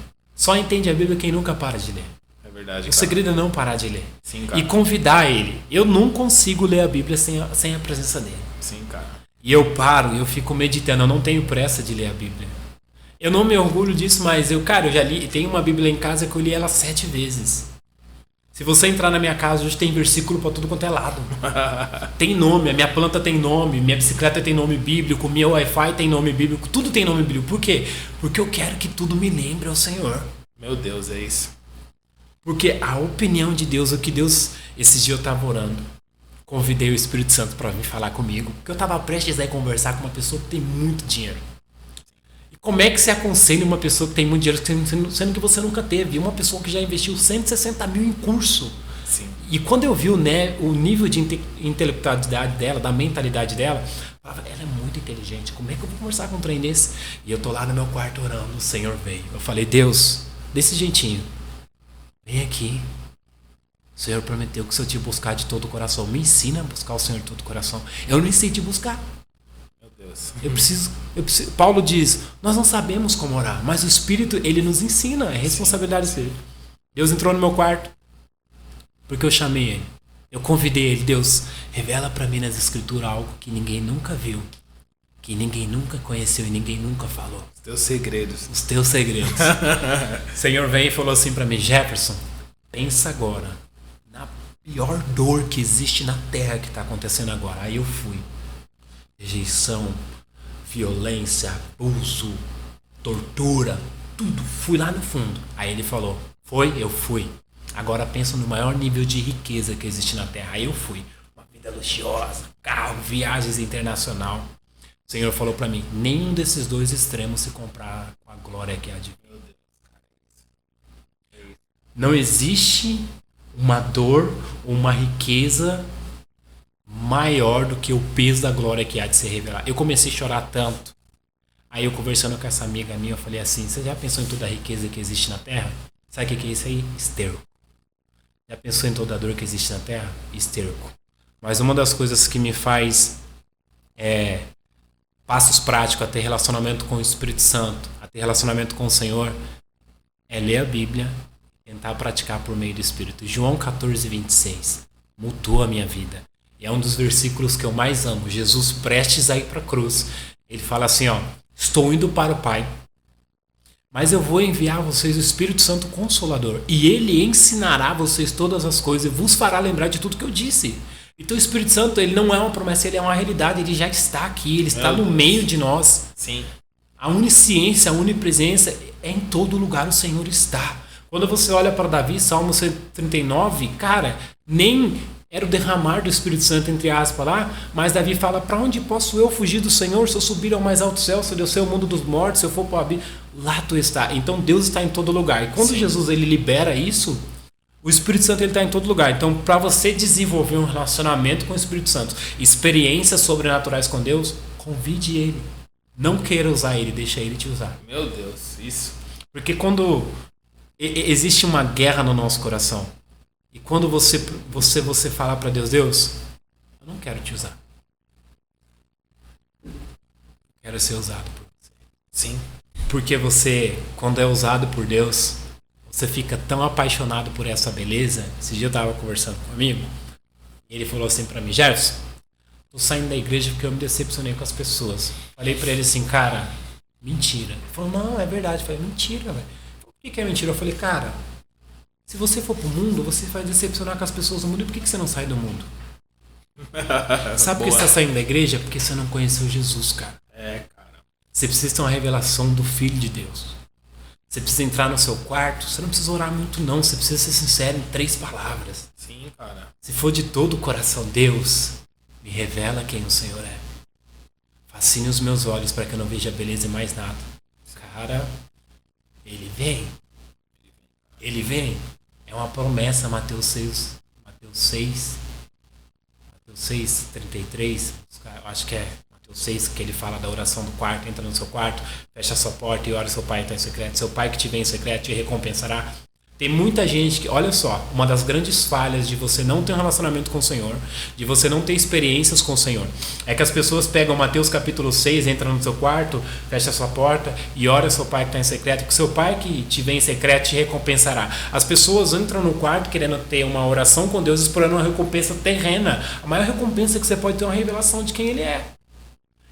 Só entende a Bíblia quem nunca para de ler. É verdade, O segredo é não parar de ler. Sim, cara. E convidar ele. Eu não consigo ler a Bíblia sem a presença dele. Sim, cara. E eu paro, eu fico meditando. Eu não tenho pressa de ler a Bíblia. Eu não me orgulho disso, mas eu já li. Tem uma Bíblia em casa que eu li ela 7 vezes. Se você entrar na minha casa, hoje tem versículo pra tudo quanto é lado. Tem nome, a minha planta tem nome, minha bicicleta tem nome bíblico, meu Wi-Fi tem nome bíblico, tudo tem nome bíblico. Por quê? Porque eu quero que tudo me lembre ao Senhor. Meu Deus, é isso. Porque a opinião de Deus, o que Deus... Esses dias eu estava orando, convidei o Espírito Santo para vir falar comigo, porque eu estava prestes a conversar com uma pessoa que tem muito dinheiro. E como é que se aconselha uma pessoa que tem muito dinheiro, sendo que você nunca teve? Uma pessoa que já investiu 160 mil em curso. Sim. E quando eu vi o nível de intelectualidade dela, da mentalidade dela, eu falava, ela é muito inteligente, como é que eu vou conversar com um trem desse? E eu tô lá no meu quarto orando, o Senhor veio. Eu falei, Deus, desse jeitinho, vem aqui. O Senhor prometeu que se eu te buscar de todo o coração, me ensina a buscar o Senhor de todo o coração. Eu nem sei te buscar. Meu Deus. Eu preciso. Paulo diz, nós não sabemos como orar, mas o Espírito, ele nos ensina, é responsabilidade dele. Deus entrou no meu quarto, porque eu chamei ele. Eu convidei ele, Deus, revela para mim nas escrituras algo que ninguém nunca viu, que ninguém nunca conheceu e ninguém nunca falou. Os teus segredos. Os teus segredos. O Senhor veio e falou assim para mim, Jefferson, pensa agora na pior dor que existe na terra que está acontecendo agora. Aí eu fui. Rejeição, violência, abuso, tortura, tudo. Fui lá no fundo. Aí ele falou, foi? Eu fui. Agora pensa no maior nível de riqueza que existe na terra. Aí eu fui. Uma vida luxuosa, carro, viagens internacional. O Senhor falou para mim, nenhum desses dois extremos se comprar com a glória que há de vir. Não existe uma dor ou uma riqueza maior do que o peso da glória que há de se revelar. Eu comecei a chorar tanto. Aí eu conversando com essa amiga minha, eu falei assim, você já pensou em toda a riqueza que existe na terra? Sabe o que é isso aí? Esterco. Já pensou em toda a dor que existe na terra? Esterco. Mas uma das coisas que me faz passos práticos a ter relacionamento com o Espírito Santo, a ter relacionamento com o Senhor, é ler a Bíblia, tentar praticar por meio do Espírito. João 14:26 mudou a minha vida. E é um dos versículos que eu mais amo. Jesus prestes a ir para a cruz. Ele fala assim, ó, estou indo para o Pai, mas eu vou enviar a vocês o Espírito Santo Consolador. E ele ensinará a vocês todas as coisas e vos fará lembrar de tudo que eu disse. Então o Espírito Santo, ele não é uma promessa, ele é uma realidade. Ele já está aqui, ele está no meio de nós. Sim. A onisciência, a onipresença, é em todo lugar o Senhor está. Quando você olha para Davi, Salmo 139, cara, nem era o derramar do Espírito Santo, entre aspas, lá, mas Davi fala, para onde posso eu fugir do Senhor? Se eu subir ao mais alto céu, se eu descer ao mundo dos mortos, se eu for para o abismo, lá tu está. Então Deus está em todo lugar. E quando Sim. Jesus ele libera isso, o Espírito Santo ele está em todo lugar. Então, para você desenvolver um relacionamento com o Espírito Santo, experiências sobrenaturais com Deus, convide ele. Não queira usar ele, deixa ele te usar. Meu Deus, isso. Porque quando existe uma guerra no nosso coração, e quando você fala para Deus, Deus, eu não quero te usar. Quero ser usado por você. Sim. Porque você, quando é usado por Deus, você fica tão apaixonado por essa beleza. Esse dia eu estava conversando com um amigo, e ele falou assim para mim, Jefferson, tô saindo da igreja porque eu me decepcionei com as pessoas. Falei para ele assim, cara, mentira. Ele falou, não, é verdade. Eu falei, mentira, velho. Por que é mentira? Eu falei, cara, se você for pro mundo, você vai decepcionar com as pessoas do mundo. E por que você não sai do mundo? Sabe por que você está saindo da igreja? Porque você não conheceu Jesus, cara. É, cara. Você precisa ter uma revelação do Filho de Deus. Você precisa entrar no seu quarto. Você não precisa orar muito, não. Você precisa ser sincero em 3 palavras. Sim, cara. Se for de todo o coração, Deus, me revela quem o Senhor é. Fascine os meus olhos para que eu não veja beleza e mais nada. Cara, ele vem. Ele vem. É uma promessa, Mateus 6:33. Eu acho que é Mateus 6, que ele fala da oração do quarto. Entra no seu quarto, fecha a sua porta e ora seu pai está em secreto. Seu pai que te vê em secreto te recompensará. Tem muita gente que, olha só, uma das grandes falhas de você não ter um relacionamento com o Senhor, de você não ter experiências com o Senhor, é que as pessoas pegam Mateus capítulo 6, entram no seu quarto, fecha a sua porta e ora ao seu pai que está em secreto, que seu pai que te vê em secreto te recompensará. As pessoas entram no quarto querendo ter uma oração com Deus, esperando uma recompensa terrena. A maior recompensa é que você pode ter uma revelação de quem Ele é.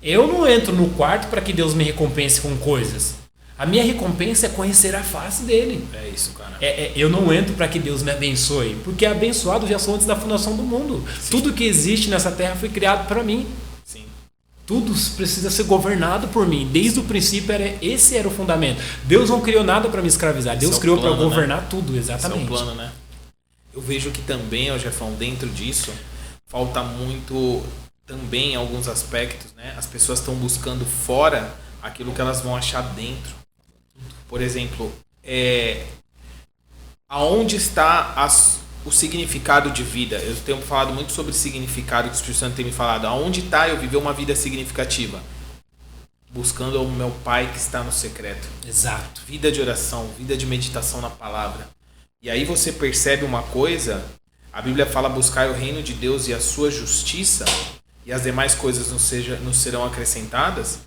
Eu não entro no quarto para que Deus me recompense com coisas. A minha recompensa é conhecer a face dele. É isso, cara. Eu não entro para que Deus me abençoe, porque abençoado já sou antes da fundação do mundo. Sim. Tudo que existe nessa terra foi criado para mim. Sim. Tudo precisa ser governado por mim. Desde o princípio, esse era o fundamento. Deus não criou nada para me escravizar. Deus criou para governar, né? Tudo, exatamente. Esse é o plano, né? Eu vejo que também, Jefão, dentro disso, falta muito também em alguns aspectos, né? As pessoas estão buscando fora aquilo que elas vão achar dentro. Por exemplo, aonde está o significado de vida? Eu tenho falado muito sobre significado, que o Espírito Santo tem me falado. Aonde está eu viver uma vida significativa? Buscando o meu Pai que está no secreto. Exato. Vida de oração, vida de meditação na palavra. E aí você percebe uma coisa, a Bíblia fala buscar o reino de Deus e a sua justiça, e as demais coisas não serão acrescentadas,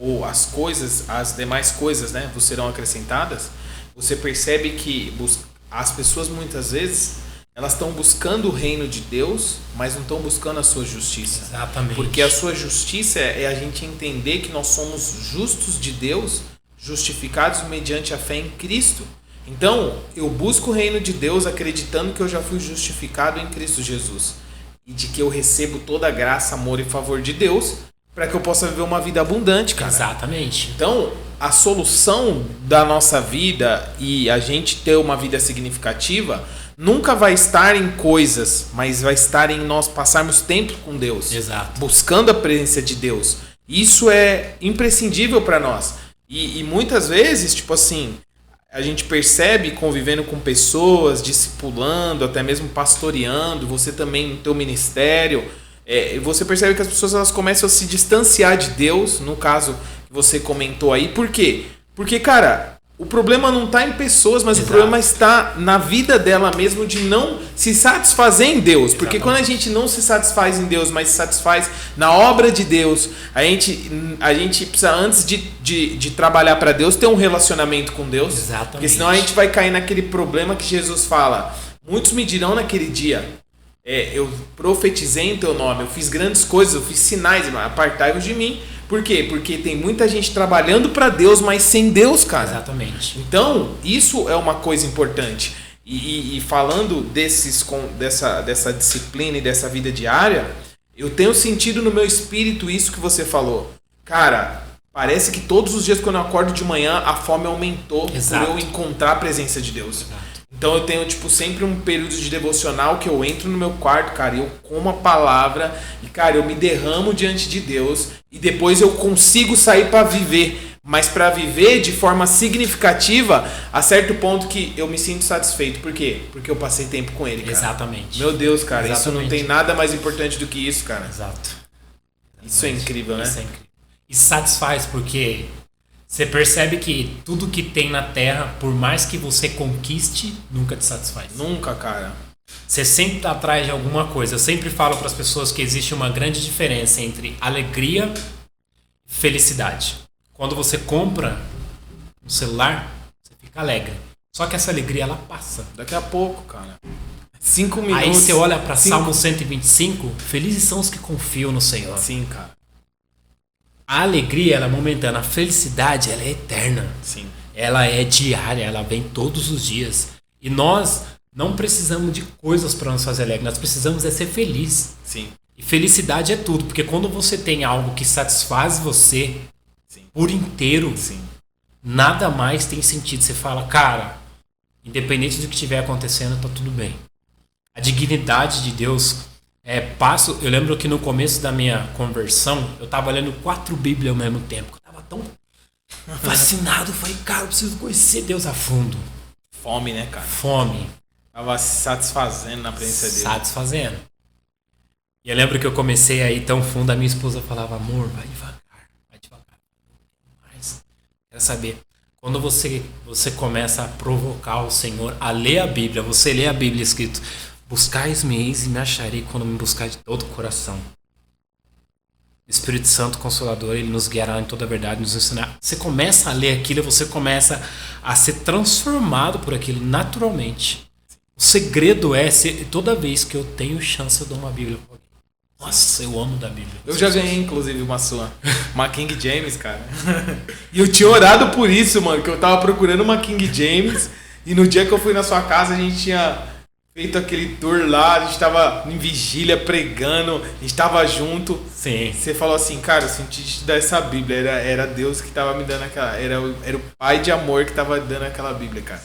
ou as demais coisas, né, vos serão acrescentadas. Você percebe que as pessoas muitas vezes elas estão buscando o reino de Deus, mas não estão buscando a sua justiça. Exatamente. Porque a sua justiça é a gente entender que nós somos justos de Deus, justificados mediante a fé em Cristo. Então, eu busco o reino de Deus acreditando que eu já fui justificado em Cristo Jesus e de que eu recebo toda a graça, amor e favor de Deus, para que eu possa viver uma vida abundante, cara. Exatamente. Então, a solução da nossa vida e a gente ter uma vida significativa nunca vai estar em coisas, mas vai estar em nós passarmos tempo com Deus. Exato. Buscando a presença de Deus. Isso é imprescindível para nós. E muitas vezes, tipo assim, a gente percebe convivendo com pessoas, discipulando, até mesmo pastoreando, você também no teu ministério, você percebe que as pessoas elas começam a se distanciar de Deus, no caso que você comentou aí. Por quê? Porque, cara, o problema não está em pessoas, mas Exato. O problema está na vida dela mesmo de não se satisfazer em Deus. Porque Exatamente. Quando a gente não se satisfaz em Deus, mas se satisfaz na obra de Deus, a gente precisa, antes de trabalhar para Deus, ter um relacionamento com Deus. Exatamente. Porque senão a gente vai cair naquele problema que Jesus fala. Muitos me dirão naquele dia... eu profetizei em teu nome, eu fiz grandes coisas, eu fiz sinais, apartai-vos de mim. Por quê? Porque tem muita gente trabalhando para Deus, mas sem Deus, cara. Exatamente. Então, isso é uma coisa importante. E falando dessa disciplina e dessa vida diária, eu tenho sentido no meu espírito isso que você falou. Cara, parece que todos os dias quando eu acordo de manhã, a fome aumentou Exato. Por eu encontrar a presença de Deus. Exato. Então eu tenho sempre um período de devocional que eu entro no meu quarto, cara, e eu como a palavra e, cara, eu me derramo diante de Deus e depois eu consigo sair para viver, mas para viver de forma significativa a certo ponto que eu me sinto satisfeito. Por quê? Porque eu passei tempo com Ele, cara. Exatamente. Meu Deus, cara, Exatamente. Isso não tem nada mais importante do que isso, cara. Exato. Isso é incrível, né? Isso é incrível. E satisfaz porque... você percebe que tudo que tem na Terra, por mais que você conquiste, nunca te satisfaz. Nunca, cara. Você sempre está atrás de alguma coisa. Eu sempre falo para as pessoas que existe uma grande diferença entre alegria e felicidade. Quando você compra um celular, você fica alegre. Só que essa alegria, ela passa. Daqui a pouco, cara. 5 minutos. Aí você olha para Salmo 125, felizes são os que confiam no Senhor. Sim, cara. A alegria, ela é momentânea. A felicidade, ela é eterna. Sim. Ela é diária, ela vem todos os dias. E nós não precisamos de coisas para nos fazer alegre. Nós precisamos ser felizes. Sim. E felicidade é tudo. Porque quando você tem algo que satisfaz você Sim. por inteiro, Sim. nada mais tem sentido. Você fala, cara, independente do que estiver acontecendo, tá tudo bem. A dignidade de Deus... eu lembro que no começo da minha conversão, eu tava lendo 4 Bíblias ao mesmo tempo. Eu tava tão fascinado, falei, cara, eu preciso conhecer Deus a fundo. Fome, né, cara? Fome. Tava se satisfazendo na presença dele. Satisfazendo. E eu lembro que eu comecei a ir tão fundo, a minha esposa falava, amor, vai devagar. Mas quero saber. Quando você começa a provocar o Senhor a ler a Bíblia, você lê a Bíblia escrito: buscais-me-eis e me acharei quando me buscar de todo o coração. O Espírito Santo Consolador, ele nos guiará em toda a verdade, nos ensinar. Você começa a ler aquilo, você começa a ser transformado por aquilo naturalmente. O segredo é toda vez que eu tenho chance, eu dou uma Bíblia pra alguém. Nossa, eu amo da Bíblia. Eu já ganhei, inclusive, uma King James, cara. E eu tinha orado por isso, mano, que eu tava procurando uma King James. E no dia que eu fui na sua casa, a gente tinha feito aquele tour lá, a gente tava em vigília pregando, a gente tava junto. Sim. Você falou assim, cara, eu senti te dar essa Bíblia. Era Deus que tava me dando aquela. Era o Pai de amor que tava dando aquela Bíblia, cara.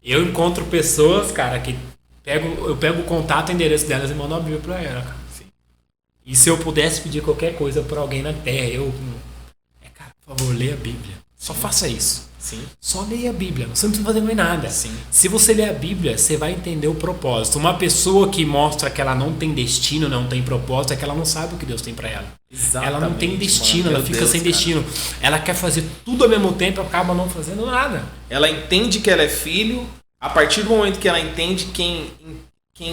Eu encontro pessoas, cara, que eu pego o contato e o endereço delas e mando a Bíblia pra ela, cara. E se eu pudesse pedir qualquer coisa pra alguém na terra, cara, por favor, leia a Bíblia. Só faça isso. Sim. Só leia a Bíblia. Você não precisa fazer mais nada. Sim. Se você ler a Bíblia, você vai entender o propósito. Uma pessoa que mostra que ela não tem destino, não tem propósito, é que ela não sabe o que Deus tem pra ela. Exatamente, ela não tem destino, mano. ela fica Deus, sem cara. destino. Ela quer fazer tudo ao mesmo tempo e acaba não fazendo nada. Ela entende que ela é filho. A partir do momento que ela entende quem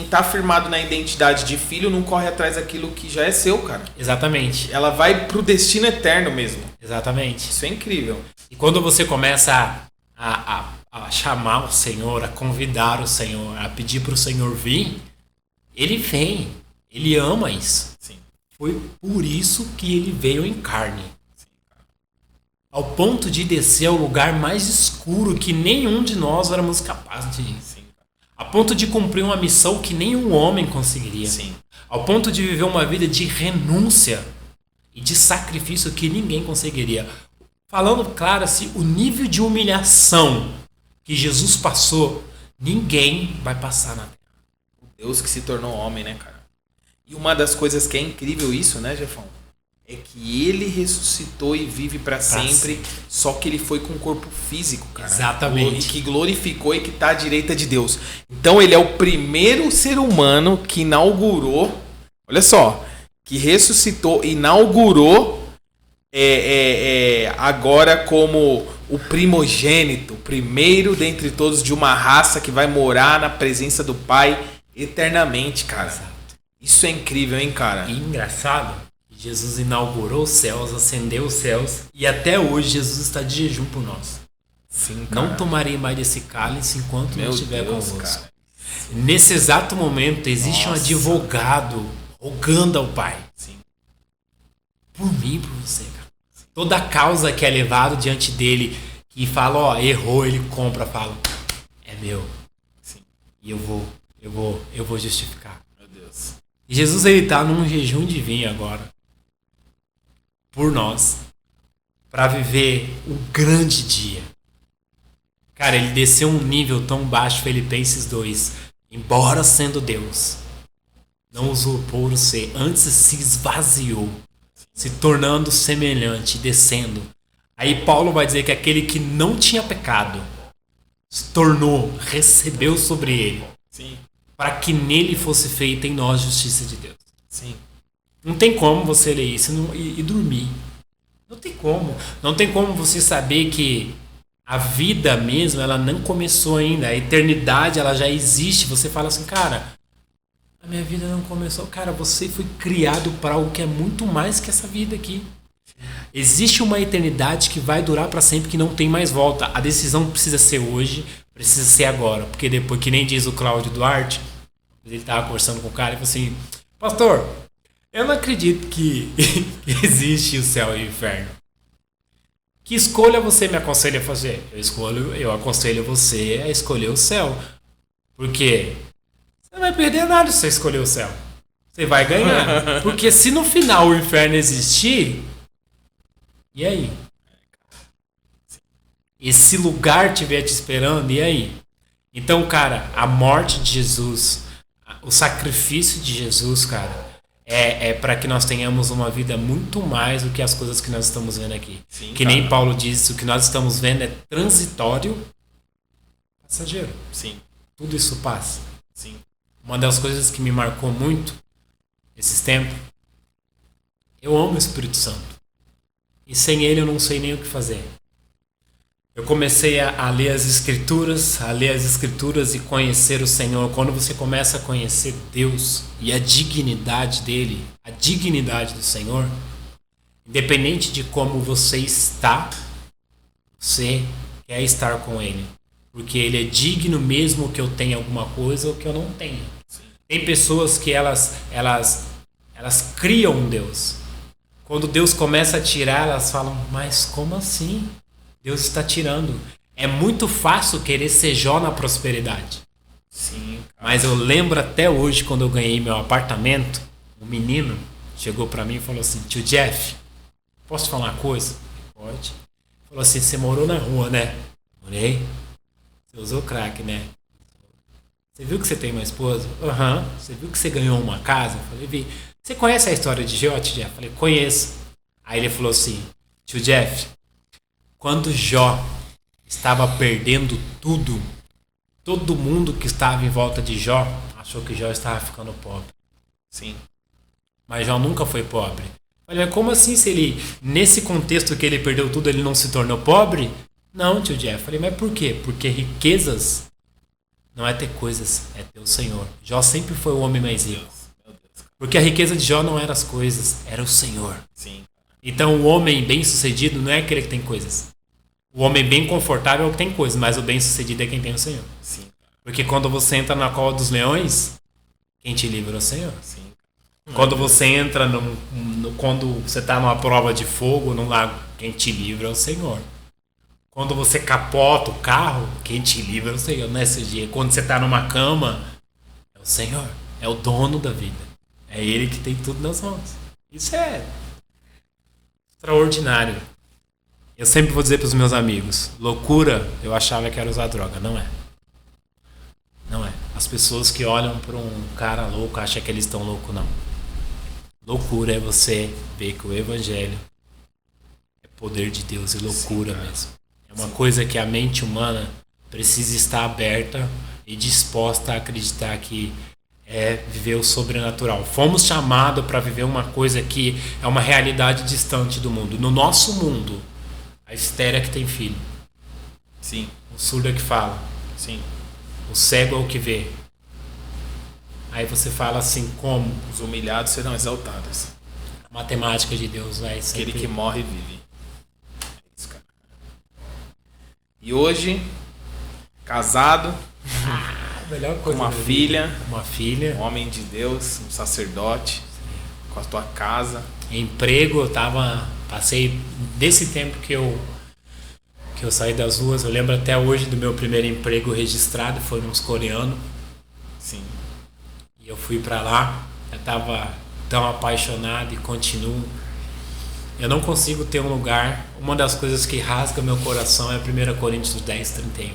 tá firmado na identidade de filho não corre atrás daquilo que já é seu, cara. Exatamente. Ela vai pro destino eterno mesmo. Exatamente. Isso é incrível. E quando você começa a chamar o Senhor, a convidar o Senhor, a pedir para o Senhor vir, Ele vem. Ele ama isso. Sim. Foi por isso que Ele veio em carne. Ao ponto de descer ao lugar mais escuro que nenhum de nós éramos capazes de ir. Sim. A ponto de cumprir uma missão que nenhum homem conseguiria. Sim. Ao ponto de viver uma vida de renúncia e de sacrifício que ninguém conseguiria. Falando claro assim, o nível de humilhação que Jesus passou, ninguém vai passar na terra. O Deus que se tornou homem, né, cara? E uma das coisas que é incrível isso, né, Jefão? É que ele ressuscitou e vive pra sempre, só que ele foi com um corpo físico, cara. Exatamente. E que glorificou e que tá à direita de Deus. Então ele é o primeiro ser humano que inaugurou, olha só, que ressuscitou, inaugurou agora como o primogênito, o primeiro dentre todos de uma raça que vai morar na presença do Pai eternamente, cara. Exato. Isso é incrível, hein, cara? E engraçado, Jesus inaugurou os céus, ascendeu os céus e até hoje Jesus está de jejum por nós. Sim, cara. Não tomarei mais desse cálice enquanto não estiver convosco. Cara. Nesse exato momento existe um advogado rogando ao Pai. Sim. Por mim e por você, cara. Toda causa que é levada diante dele, que fala, ó, errou, ele compra, fala, é meu. Sim. E eu vou justificar. Meu Deus. E Jesus, ele tá num jejum divino agora. Por nós. Para viver o grande dia. Cara, ele desceu um nível tão baixo, Filipenses 2. Embora sendo Deus, não usurpou o ser, antes se esvaziou, se tornando semelhante, descendo. Aí Paulo vai dizer que aquele que não tinha pecado se tornou, recebeu sobre ele. Sim. Para que nele fosse feita em nós justiça de Deus. Sim. Não tem como você ler isso e dormir. Não tem como. Não tem como você saber que a vida mesmo, ela não começou ainda. A eternidade, ela já existe. Você fala assim, cara, a minha vida não começou. Cara, você foi criado para algo que é muito mais que essa vida aqui. Existe uma eternidade que vai durar para sempre, que não tem mais volta. A decisão precisa ser hoje, precisa ser agora. Porque depois, que nem diz o Cláudio Duarte, ele estava conversando com o cara e falou assim, pastor, eu não acredito que existe o céu e o inferno. Que escolha você me aconselha a fazer? Eu aconselho você a escolher o céu. Por quê? Você não vai perder nada se você escolher o céu. Você vai ganhar. Porque se no final o inferno existir, e aí? Esse lugar estiver te esperando, e aí? Então, cara, a morte de Jesus, o sacrifício de Jesus, cara, é para que nós tenhamos uma vida muito mais do que as coisas que nós estamos vendo aqui. Sim, que cara. nem Paulo disse, o que nós estamos vendo é transitório, passageiro. Sim. Tudo isso passa. Sim. Uma das coisas que me marcou muito esses tempos, eu amo o Espírito Santo. E sem ele eu não sei nem o que fazer. Eu comecei a ler as escrituras, e conhecer o Senhor. Quando você começa a conhecer Deus e a dignidade dele, a dignidade do Senhor, independente de como você está, você quer estar com ele. Porque ele é digno mesmo que eu tenha alguma coisa ou que eu não tenha. Tem pessoas que elas criam um Deus. Quando Deus começa a tirar, elas falam, mas como assim? Deus está tirando. É muito fácil querer ser Jó na prosperidade. Sim. Mas eu lembro até hoje, quando eu ganhei meu apartamento, um menino chegou para mim e falou assim, tio Jeff, posso te falar uma coisa? Pode. Falou assim, você morou na rua, né? Morei. Você usou crack, né? Você viu que você tem uma esposa? Aham. Você viu que você ganhou uma casa? Falei, vi. Você conhece a história de Jó, tio Jeff? Falei, conheço. Aí ele falou assim, tio Jeff, quando Jó estava perdendo tudo, todo mundo que estava em volta de Jó achou que Jó estava ficando pobre. Sim. Mas Jó nunca foi pobre. Falei, mas como assim se ele, nesse contexto que ele perdeu tudo, ele não se tornou pobre? Não, tio Jeff. Falei, mas por quê? Porque riquezas não é ter coisas, é ter o Senhor. Jó sempre foi o homem mais rico. Porque a riqueza de Jó não era as coisas, era o Senhor. Sim. Então o homem bem sucedido não é aquele que tem coisas. O homem bem confortável é o que tem coisas, mas o bem sucedido é quem tem o Senhor. Sim. Porque quando você entra na cova dos leões, quem te livra é o Senhor. Sim. Quando você entra, quando você está numa prova de fogo, num lago, quem te livra é o Senhor. Quando você capota o carro, quem te livra é o Senhor. Nesse dia, quando você está numa cama, é o Senhor. É o dono da vida. É Ele que tem tudo nas mãos. Isso é extraordinário. Eu sempre vou dizer para os meus amigos, loucura, eu achava que era usar droga. Não é. Não é. As pessoas que olham para um cara louco acham que eles estão loucos, não. Loucura é você ver que o Evangelho é poder de Deus e loucura mesmo. É uma coisa que a mente humana precisa estar aberta e disposta a acreditar que é viver o sobrenatural. Fomos chamados para viver uma coisa que é uma realidade distante do mundo. No nosso mundo, a estéril é que tem filho. Sim. O surdo é que fala. Sim. O cego é o que vê. Aí você fala assim, como? Os humilhados serão exaltados. A matemática de Deus vai sempre... Aquele que morre vive. É isso, cara. E hoje, casado, melhor com coisa uma da filha, vida. Uma filha. um homem de Deus, um sacerdote, com a tua casa. Emprego, passei desse tempo que eu saí das ruas, eu lembro até hoje do meu primeiro emprego registrado, foi nos coreanos. Sim. E eu fui pra lá, eu tava tão apaixonado e continuo. Eu não consigo ter um lugar, uma das coisas que rasga meu coração é 1 Coríntios 10, 31.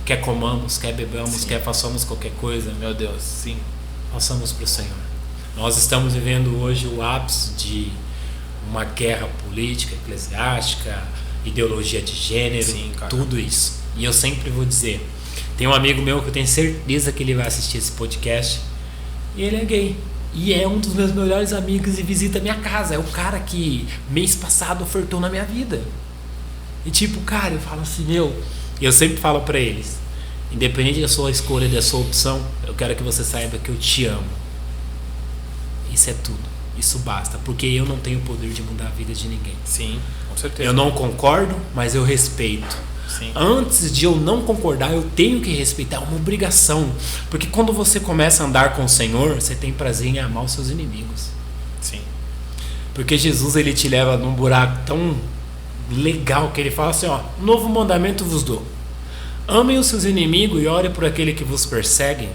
Quer comamos, quer bebamos, Sim. quer façamos qualquer coisa, Meu Deus, sim. façamos pro Senhor. Nós estamos vivendo hoje o ápice de uma guerra política, eclesiástica, ideologia de gênero, Sim, cara. tudo isso. E eu sempre vou dizer, tem um amigo meu que eu tenho certeza que ele vai assistir esse podcast, e ele é gay. E é um dos meus melhores amigos e visita a minha casa. É o cara que mês passado ofertou na minha vida. E tipo, cara, eu falo assim, eu sempre falo pra eles, independente da sua escolha, da sua opção, eu quero que você saiba que eu te amo. Isso é tudo. Isso basta. Porque eu não tenho o poder de mudar a vida de ninguém. Sim, com certeza. Eu não concordo, mas eu respeito. Sim. Antes de eu não concordar, eu tenho que respeitar. É uma obrigação. Porque quando você começa a andar com o Senhor, você tem prazer em amar os seus inimigos. Sim. Porque Jesus, ele te leva num buraco tão legal que ele fala assim, ó, novo mandamento vos dou. Amem os seus inimigos e orem por aquele que vos persegue.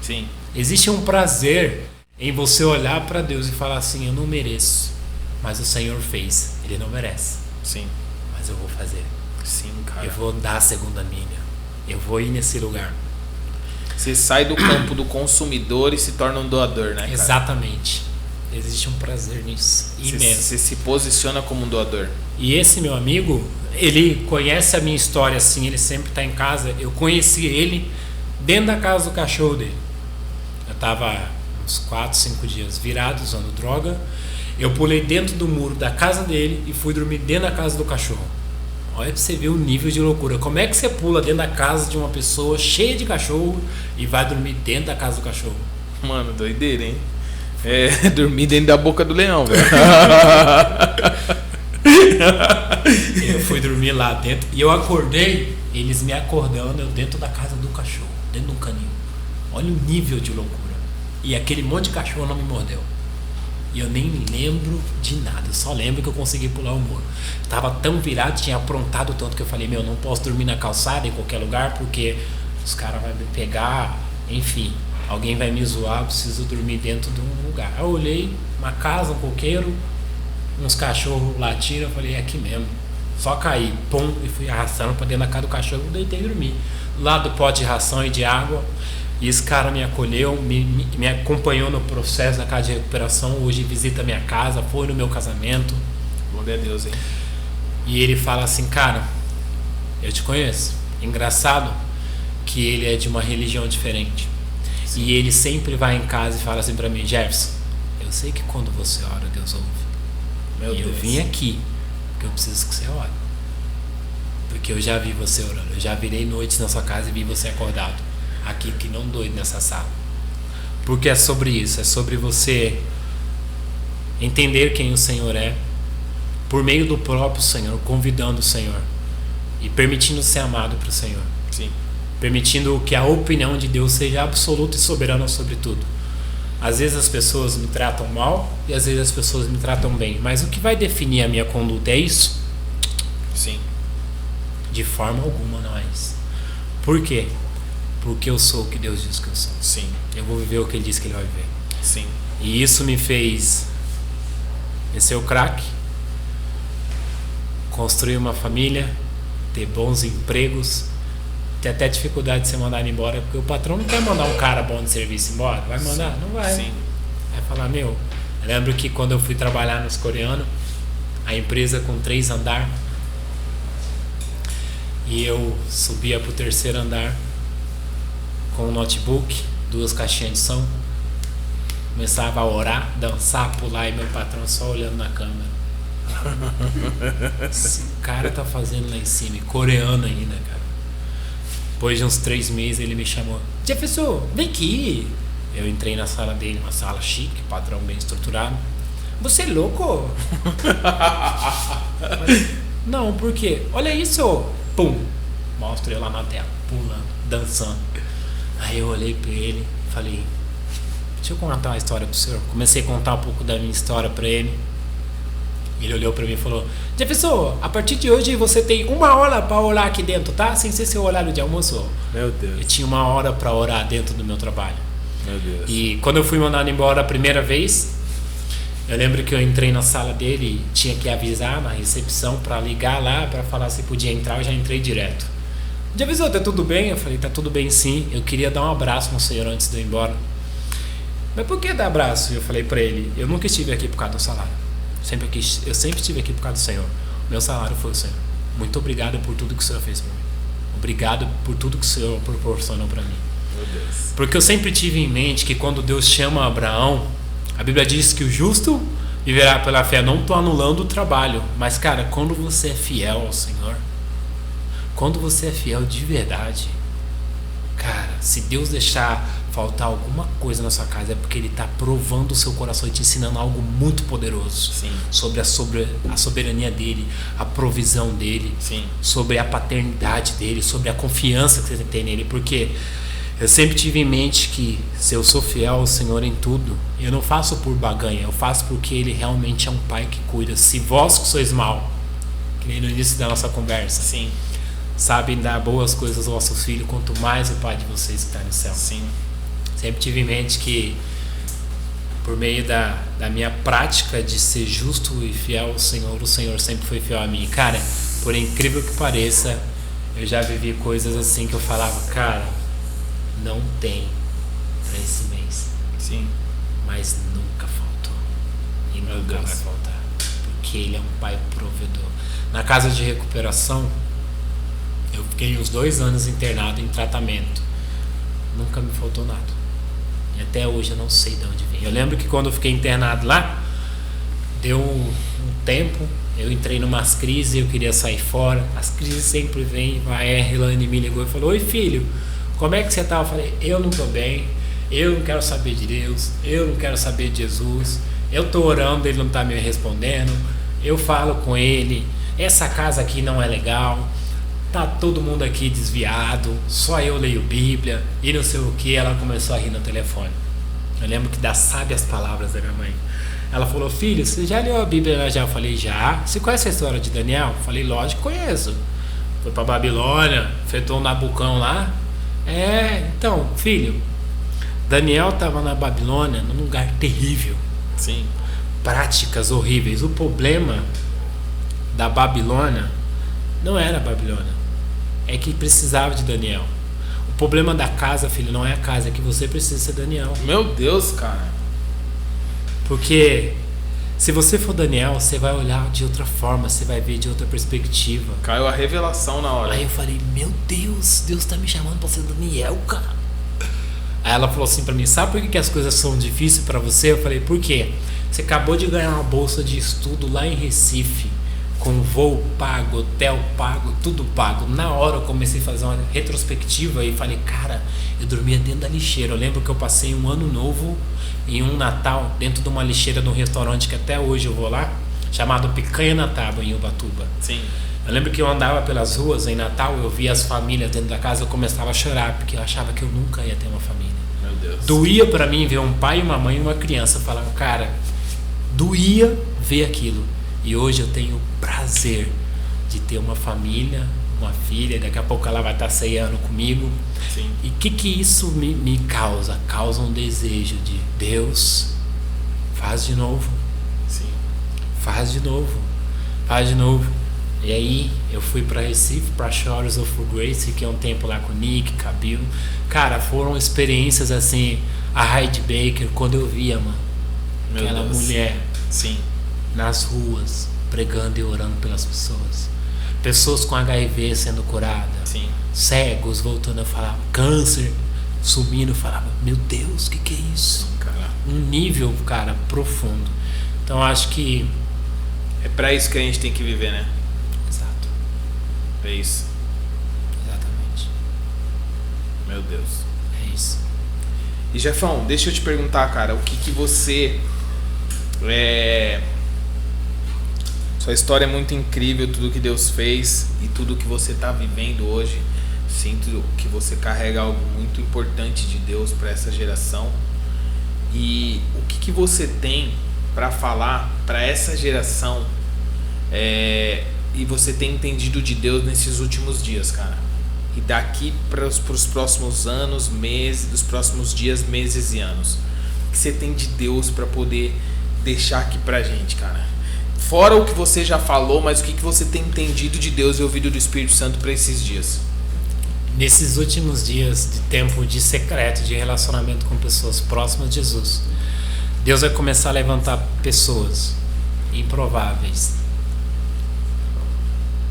Sim. Existe um prazer em você olhar para Deus e falar assim, eu não mereço, mas o Senhor fez. Ele não merece, Sim. mas eu vou fazer. Sim, cara. Eu vou dar a segunda milha. Eu vou ir nesse lugar. Você sai do campo do consumidor e se torna um doador, né, cara? Exatamente. Existe um prazer nisso. Imenso. Você se posiciona como um doador. E esse meu amigo, ele conhece a minha história assim, ele sempre está em casa. Eu conheci ele dentro da casa do cachorro dele. Eu estava uns 4, 5 dias virado, usando droga. Eu pulei dentro do muro da casa dele e fui dormir dentro da casa do cachorro. Olha pra você ver o nível de loucura. Como é que você pula dentro da casa de uma pessoa cheia de cachorro e vai dormir dentro da casa do cachorro? Mano, doideira, hein? Dormir dentro da boca do leão, velho. Eu fui dormir lá dentro e eu acordei, eles me acordando, eu dentro da casa do cachorro, dentro de um canil. Olha o nível de loucura. E aquele monte de cachorro não me mordeu. E eu nem lembro de nada, eu só lembro que eu consegui pular o muro. Tava tão virado, tinha aprontado tanto que eu falei, não posso dormir na calçada em qualquer lugar, porque os caras vão me pegar, enfim, alguém vai me zoar, eu preciso dormir dentro de um lugar. Aí eu olhei, uma casa, um coqueiro, uns cachorros latindo, eu falei, é aqui mesmo. Só caí, pum, e fui arrastando pra dentro da casa do cachorro, deitei e dormi. Lá do pote de ração e de água. E esse cara me acolheu, me acompanhou no processo da casa de recuperação. Hoje visita a minha casa, foi no meu casamento. Glória a Deus, hein? E ele fala assim, cara, eu te conheço. Engraçado que ele é de uma religião diferente. Sim. E ele sempre vai em casa e fala assim pra mim, Jefferson, eu sei que quando você ora, Deus ouve. Meu Deus. Eu vim aqui porque eu preciso que você ore. Porque eu já vi você orando. Eu já virei noites na sua casa e vi você acordado. Aqui que não doido nessa sala. Porque é sobre isso, é sobre você entender quem o Senhor é, por meio do próprio Senhor, convidando o Senhor e permitindo ser amado para o Senhor. Sim. Permitindo que a opinião de Deus seja absoluta e soberana sobre tudo. Às vezes as pessoas me tratam mal e às vezes as pessoas me tratam bem, mas o que vai definir a minha conduta é isso? Sim. De forma alguma não é isso. Por quê? Porque eu sou o que Deus diz que eu sou. Sim. Eu vou viver o que Ele diz que Ele vai viver. Sim. E isso me fez vencer o crack, construir uma família, ter bons empregos, ter até dificuldade de ser mandado embora, porque o patrão não quer mandar um cara bom de serviço embora. Vai mandar? Sim. Não vai. Sim. Vai falar, eu lembro que quando eu fui trabalhar nos coreanos, a empresa com 3 andares, e eu subia pro 3º andar com um notebook, 2 caixinhas de som, começava a orar, dançar, pular, e meu patrão só olhando na câmera. Esse cara tá fazendo lá em cima, coreano ainda, cara. Depois de uns 3 meses ele me chamou, Jefferson, vem aqui. Eu entrei na sala dele, uma sala chique, padrão bem estruturado. Você é louco? Mas, não, por quê? Olha isso. Pum, mostra eu lá na tela, pulando, dançando. Aí eu olhei pra ele e falei, deixa eu contar uma história pro senhor. Comecei a contar um pouco da minha história pra ele. Ele olhou pra mim e falou, Jefferson, a partir de hoje você tem 1 hora pra orar aqui dentro, tá? Sem ser seu horário de almoço. Meu Deus. Eu tinha 1 hora pra orar dentro do meu trabalho. Meu Deus. E quando eu fui mandado embora a primeira vez, eu lembro que eu entrei na sala dele e tinha que avisar na recepção pra ligar lá, pra falar se podia entrar. Eu já entrei direto. Jefferson, tá tudo bem? Eu falei, tá tudo bem sim. Eu queria dar um abraço no senhor antes de eu ir embora. Mas por que dar abraço? Eu falei pra ele, eu nunca estive aqui por causa do salário. Eu sempre estive aqui por causa do Senhor. Meu salário foi o Senhor. Muito obrigado por tudo que o Senhor fez por mim. Obrigado por tudo que o Senhor proporcionou para mim. Meu Deus. Porque eu sempre tive em mente que quando Deus chama Abraão, a Bíblia diz que o justo viverá pela fé. Não estou anulando o trabalho, mas cara, quando você é fiel ao Senhor, quando você é fiel de verdade, cara, se Deus deixar faltar alguma coisa na sua casa, é porque Ele está provando o seu coração e te ensinando algo muito poderoso. Sim. Sobre a soberania dele, a provisão dele, sim, sobre a paternidade dele, sobre a confiança que você tem nele. Porque eu sempre tive em mente que se eu sou fiel ao Senhor em tudo, eu não faço por baganha, eu faço porque Ele realmente é um Pai que cuida. Se vós que sois mal, que nem no início da nossa conversa, sim, sabem dar boas coisas aos vossos filhos, quanto mais o Pai de vocês que está no céu. Sim. Sempre tive em mente que por meio da minha prática de ser justo e fiel ao Senhor, o Senhor sempre foi fiel a mim. Cara, por incrível que pareça, eu já vivi coisas assim que eu falava, cara, não tem para esse mês. Sim. Mas nunca faltou. E nunca vai faltar. Porque Ele é um Pai provedor. Na casa de recuperação, eu fiquei uns 2 anos internado em tratamento. Nunca me faltou nada. E até hoje eu não sei de onde vem. Eu lembro que quando eu fiquei internado lá, deu um tempo, Eu entrei numas crises, eu queria sair fora. As crises sempre vêm. A Erlane me ligou e falou: oi filho, como é que você tá? Eu falei: eu não tô bem, eu não quero saber de Deus, eu não quero saber de Jesus. Eu tô orando, ele não tá me respondendo. Eu falo com ele, essa casa aqui não é legal, tá todo mundo aqui desviado, só eu leio Bíblia e não sei o que. Ela começou a rir no telefone. Eu lembro que das sábias palavras da minha mãe. Ela falou: filho, você já leu a Bíblia já? Eu falei: já. Você conhece a história de Daniel? Eu falei: lógico, conheço. Foi pra Babilônia, enfrentou um Nabucão lá. Então, filho, Daniel estava na Babilônia, num lugar terrível. Sim. Práticas horríveis. O problema da Babilônia não era a Babilônia, é que precisava de Daniel. O problema da casa, filho, não é a casa, é que você precisa ser Daniel. Meu Deus, cara. Porque se você for Daniel, você vai olhar de outra forma, você vai ver de outra perspectiva. Caiu a revelação na hora. Aí eu falei: meu Deus, Deus tá me chamando pra ser Daniel, cara. Aí ela falou assim pra mim: sabe por que as coisas são difíceis pra você? Eu falei: por quê? Você acabou de ganhar uma bolsa de estudo lá em Recife, com voo pago, hotel pago, tudo pago. Na hora eu comecei a fazer uma retrospectiva e falei: cara, eu dormia dentro da lixeira. Eu lembro que eu passei um ano novo e um Natal dentro de uma lixeira de um restaurante que até hoje eu vou lá, chamado Picanha na Tábua, em Ubatuba. Sim. Eu lembro que eu andava pelas ruas em Natal, eu via as famílias dentro da casa, eu começava a chorar, porque eu achava que eu nunca ia ter uma família. Meu Deus. Doía pra mim ver um pai, uma mãe e uma criança. Eu falava: cara, doía ver aquilo. E hoje eu tenho o prazer de ter uma família, uma filha, daqui a pouco ela vai estar ceando comigo. Sim. E o que isso me causa? Causa um desejo de: Deus, faz de novo. Sim. Faz de novo. Faz de novo. E aí eu fui para Recife, para Shores of Grace, que é um tempo lá com o Nick, Cabil. Cara, foram experiências assim. A Heidi Baker, quando eu via, mano, Meu aquela Deus. mulher Sim. nas ruas, pregando e orando pelas pessoas. Pessoas com HIV sendo curadas. Sim. Cegos voltando a falar. Câncer sumindo. Falava: meu Deus, o que é isso? Cara. Um nível, cara, profundo. Então acho que... É pra isso que a gente tem que viver, né? Exato. É isso. Exatamente. Meu Deus. É isso. E Jefão, deixa eu te perguntar, cara, o que você... Sua história é muito incrível, tudo que Deus fez e tudo que você está vivendo hoje. Sinto que você carrega algo muito importante de Deus para essa geração. E o que você tem para falar para essa geração e você tem entendido de Deus nesses últimos dias, cara? E daqui para os próximos anos, meses, dos próximos dias, meses e anos. O que você tem de Deus para poder deixar aqui pra gente, cara? Fora o que você já falou, mas o que você tem entendido de Deus e ouvido do Espírito Santo para esses dias? Nesses últimos dias de tempo de secreto, de relacionamento com pessoas próximas de Jesus, Deus vai começar a levantar pessoas improváveis,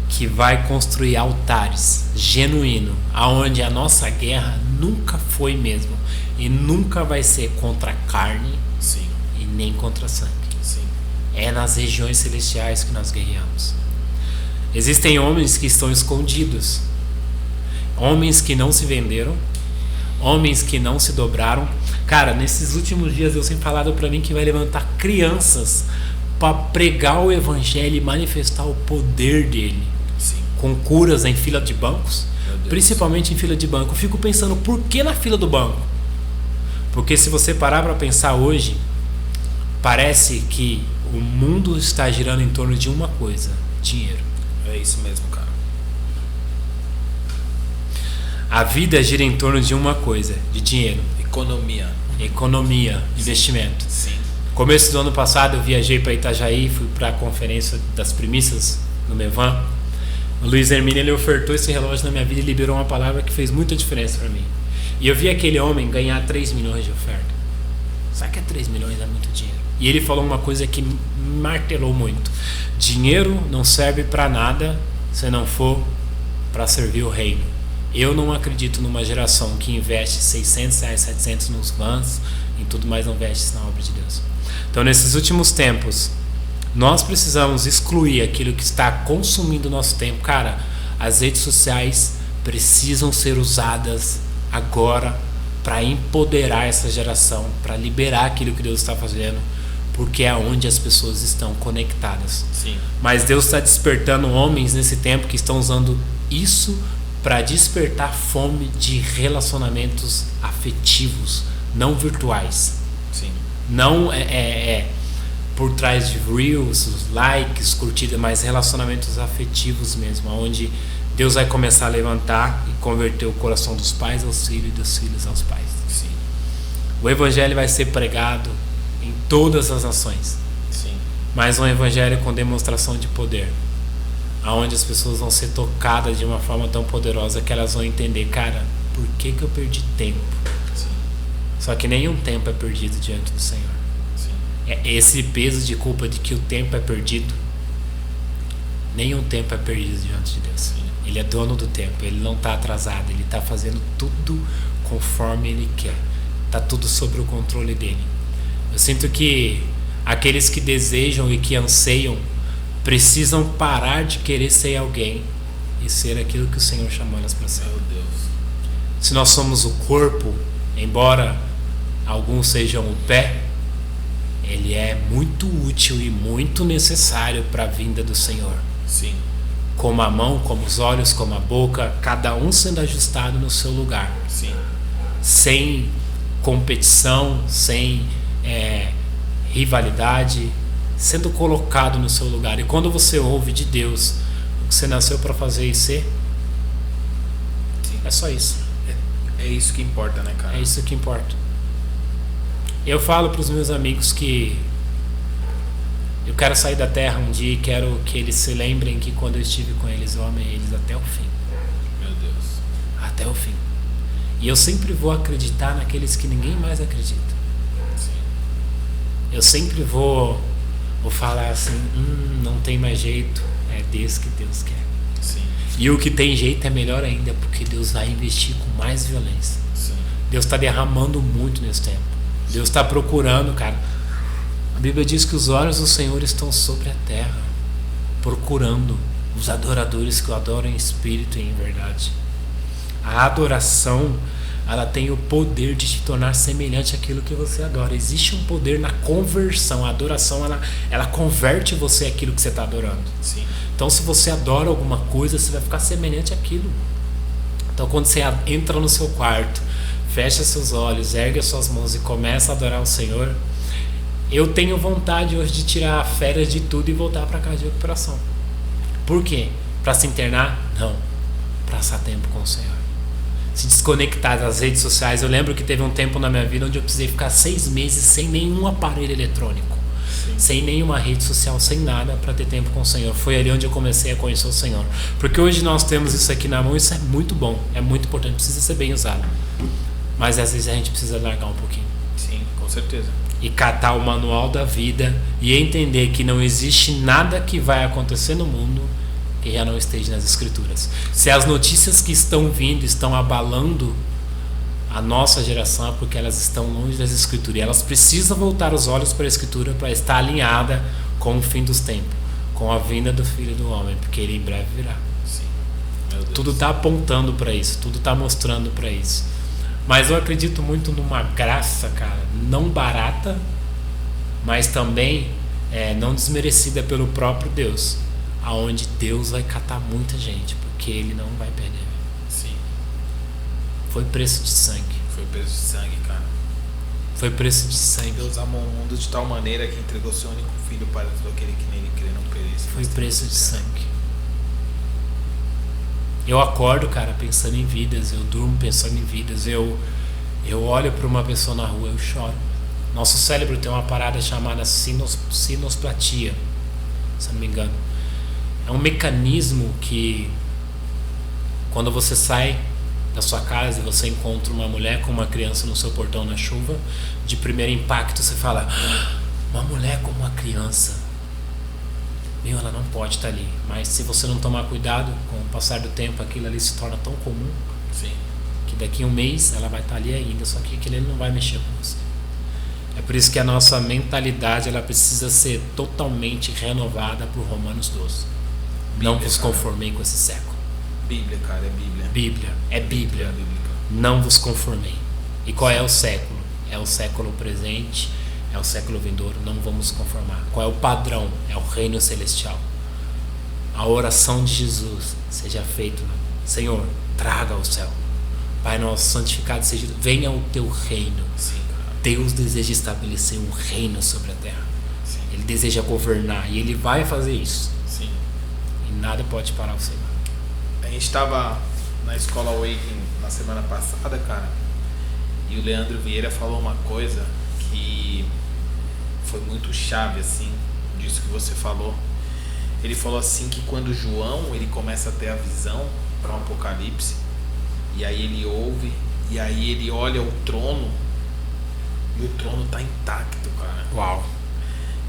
que vai construir altares genuínos, aonde a nossa guerra nunca foi mesmo, e nunca vai ser contra a carne. Sim. E nem contra sangue. Sim. É nas regiões celestiais que nós guerreamos. Existem homens que estão escondidos, homens que não se venderam, homens que não se dobraram. Cara, nesses últimos dias Deus tem falado para mim que vai levantar crianças para pregar o evangelho e manifestar o poder dele. Sim. Com curas em fila de bancos, principalmente em fila de banco. Eu fico pensando, por que na fila do banco? Porque se você parar para pensar hoje, parece que o mundo está girando em torno de uma coisa: dinheiro. É isso mesmo, cara. A vida gira em torno de uma coisa: de dinheiro. Economia, investimento. Sim. Começo do ano passado eu viajei para Itajaí, fui para a conferência das primícias no Mevan. O Luiz Hermínio, ele ofertou esse relógio na minha vida e liberou uma palavra que fez muita diferença para mim. E eu vi aquele homem ganhar 3 milhões de oferta. Sabe que 3 milhões é muito dinheiro? E ele falou uma coisa que me martelou muito: dinheiro não serve para nada se não for para servir o reino. Eu não acredito numa geração que investe 600 reais, 700 nos vans, em tudo mais, não investe na obra de Deus. Então, nesses últimos tempos, Nós precisamos excluir aquilo que está consumindo o nosso tempo. Cara, as redes sociais precisam ser usadas agora para empoderar essa geração, para liberar aquilo que Deus está fazendo, porque é onde as pessoas estão conectadas. Sim. Mas Deus está despertando homens nesse tempo que estão usando isso para despertar fome de relacionamentos afetivos, não virtuais. Sim. Não por trás de reels, likes, curtidas, mas relacionamentos afetivos mesmo, onde Deus vai começar a levantar e converter o coração dos pais aos filhos e dos filhos aos pais. Sim. O evangelho vai ser pregado em todas as nações. Sim. Mas um evangelho com demonstração de poder, aonde as pessoas vão ser tocadas de uma forma tão poderosa que elas vão entender, cara, por que eu perdi tempo? Sim. Só que nenhum tempo é perdido diante do Senhor. Sim. É esse peso de culpa de que o tempo é perdido. Nenhum tempo é perdido diante de Deus. Sim. Ele é dono do tempo, ele não está atrasado, ele está fazendo tudo conforme ele quer. Está tudo sob o controle dele. Eu sinto que aqueles que desejam e que anseiam precisam parar de querer ser alguém e ser aquilo que o Senhor chamou elas para ser. Meu Deus. Se nós somos o corpo, embora alguns sejam o pé, ele é muito útil e muito necessário para a vinda do Senhor. Sim. Como a mão, como os olhos, como a boca, cada um sendo ajustado no seu lugar. Sim. Sem competição, sem rivalidade, sendo colocado no seu lugar. E quando você ouve de Deus o que você nasceu para fazer e ser, Sim. é só isso. É isso que importa, né, cara? É isso que importa. Eu falo para os meus amigos que eu quero sair da terra um dia e quero que eles se lembrem que quando eu estive com eles, eu amei eles até o fim. Meu Deus. Até o fim. E eu sempre vou acreditar naqueles que ninguém mais acredita. Sim. Eu sempre vou falar assim, não tem mais jeito, é desse que Deus quer. Sim. E o que tem jeito é melhor ainda, porque Deus vai investir com mais violência. Sim. Deus está derramando muito nesse tempo. Deus está procurando, cara. A Bíblia diz que os olhos do Senhor estão sobre a terra, procurando os adoradores que o adoram em espírito e em verdade. A adoração, ela tem o poder de te tornar semelhante àquilo que você adora. Existe um poder na conversão. A adoração, ela converte você àquilo que você está adorando. Sim. Então, se você adora alguma coisa, você vai ficar semelhante àquilo. Então, quando você entra no seu quarto, fecha seus olhos, ergue as suas mãos e começa a adorar o Senhor, eu tenho vontade hoje de tirar férias de tudo e voltar para casa de recuperação. Por quê? Para se internar? Não. Para passar tempo com o Senhor. Se desconectar das redes sociais. Eu lembro que teve um tempo na minha vida onde eu precisei ficar 6 meses sem nenhum aparelho eletrônico. Sim. Sem nenhuma rede social, sem nada, para ter tempo com o Senhor. Foi ali onde eu comecei a conhecer o Senhor. Porque hoje nós temos isso aqui na mão, isso é muito bom, é muito importante, precisa ser bem usado. Mas às vezes a gente precisa largar um pouquinho. Sim, com certeza. E catar o manual da vida e entender que não existe nada que vai acontecer no mundo que já não esteja nas Escrituras. Se as notícias que estão vindo estão abalando a nossa geração, é porque elas estão longe das Escrituras. E elas precisam voltar os olhos para a Escritura para estar alinhada com o fim dos tempos, com a vinda do Filho do Homem, porque ele em breve virá. Sim. Meu Deus. Tudo está apontando para isso, tudo está mostrando para isso. Mas eu acredito muito numa graça, cara, não barata, mas também não desmerecida pelo próprio Deus, aonde Deus vai catar muita gente, porque Ele não vai perder. Sim. Foi preço de sangue. Foi preço de sangue, cara. Foi preço de sangue. Deus amou o mundo de tal maneira que entregou seu único filho para todo aquele que nele crê não pereça. Foi preço de sangue. Eu acordo, cara, pensando em vidas. Eu durmo pensando em vidas. Eu olho para uma pessoa na rua, eu choro. Nosso cérebro tem uma parada chamada sinosplatia, se não me engano. É um mecanismo que, quando você sai da sua casa e você encontra uma mulher com uma criança no seu portão na chuva, de primeiro impacto você fala, uma mulher com uma criança, meu, ela não pode estar ali. Mas se você não tomar cuidado, com o passar do tempo aquilo ali se torna tão comum. Sim. Que daqui a um mês ela vai estar ali ainda, só que aquilo ali não vai mexer com você. É por isso que a nossa mentalidade ela precisa ser totalmente renovada por Romanos 12. Não vos conformei com esse século. Bíblia, cara, é Bíblia. Bíblia, é Bíblia. Bíblica. Não vos conformei. E qual é o século? É o século presente, é o século vindouro. Não vamos conformar. Qual é o padrão? É o reino celestial. A oração de Jesus seja feita. Senhor, traga ao céu. Pai nosso, santificado seja. Venha o teu reino. Sim, cara. Deus deseja estabelecer um reino sobre a terra. Sim. Ele deseja governar e Ele vai fazer isso. Sim. E nada pode parar o Senhor. A gente estava na escola Awakening na semana passada, cara, e o Leandro Vieira falou uma coisa que foi muito chave, assim, disso que você falou. Ele falou assim que quando João ele começa a ter a visão para o Apocalipse, e aí ele ouve, e aí ele olha o trono, e o trono tá intacto, cara. Uau!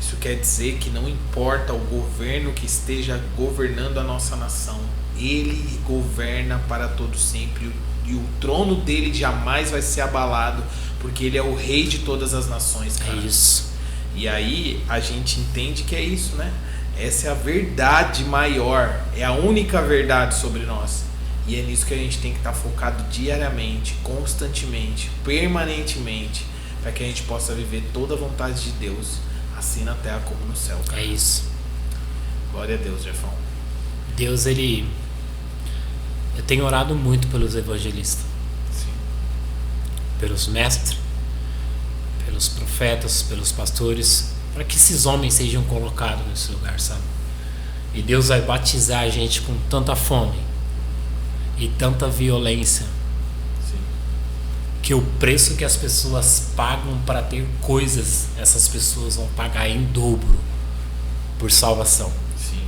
Isso quer dizer que não importa o governo que esteja governando a nossa nação, ele governa para todo sempre, e o trono dele jamais vai ser abalado, porque ele é o rei de todas as nações, cara. É isso. E aí a gente entende que é isso, né? Essa é a verdade maior, é a única verdade sobre nós. E é nisso que a gente tem que estar focado diariamente, constantemente, permanentemente, para que a gente possa viver toda a vontade de Deus, assim na terra como no céu, cara. É isso. Glória a Deus, Jefão. Deus, Ele... Eu tenho orado muito pelos evangelistas. Sim. Pelos mestres, pelos profetas, pelos pastores, para que esses homens sejam colocados nesse lugar, sabe? E Deus vai batizar a gente com tanta fome e tanta violência, Sim. que o preço que as pessoas pagam para ter coisas, essas pessoas vão pagar em dobro por salvação, Sim.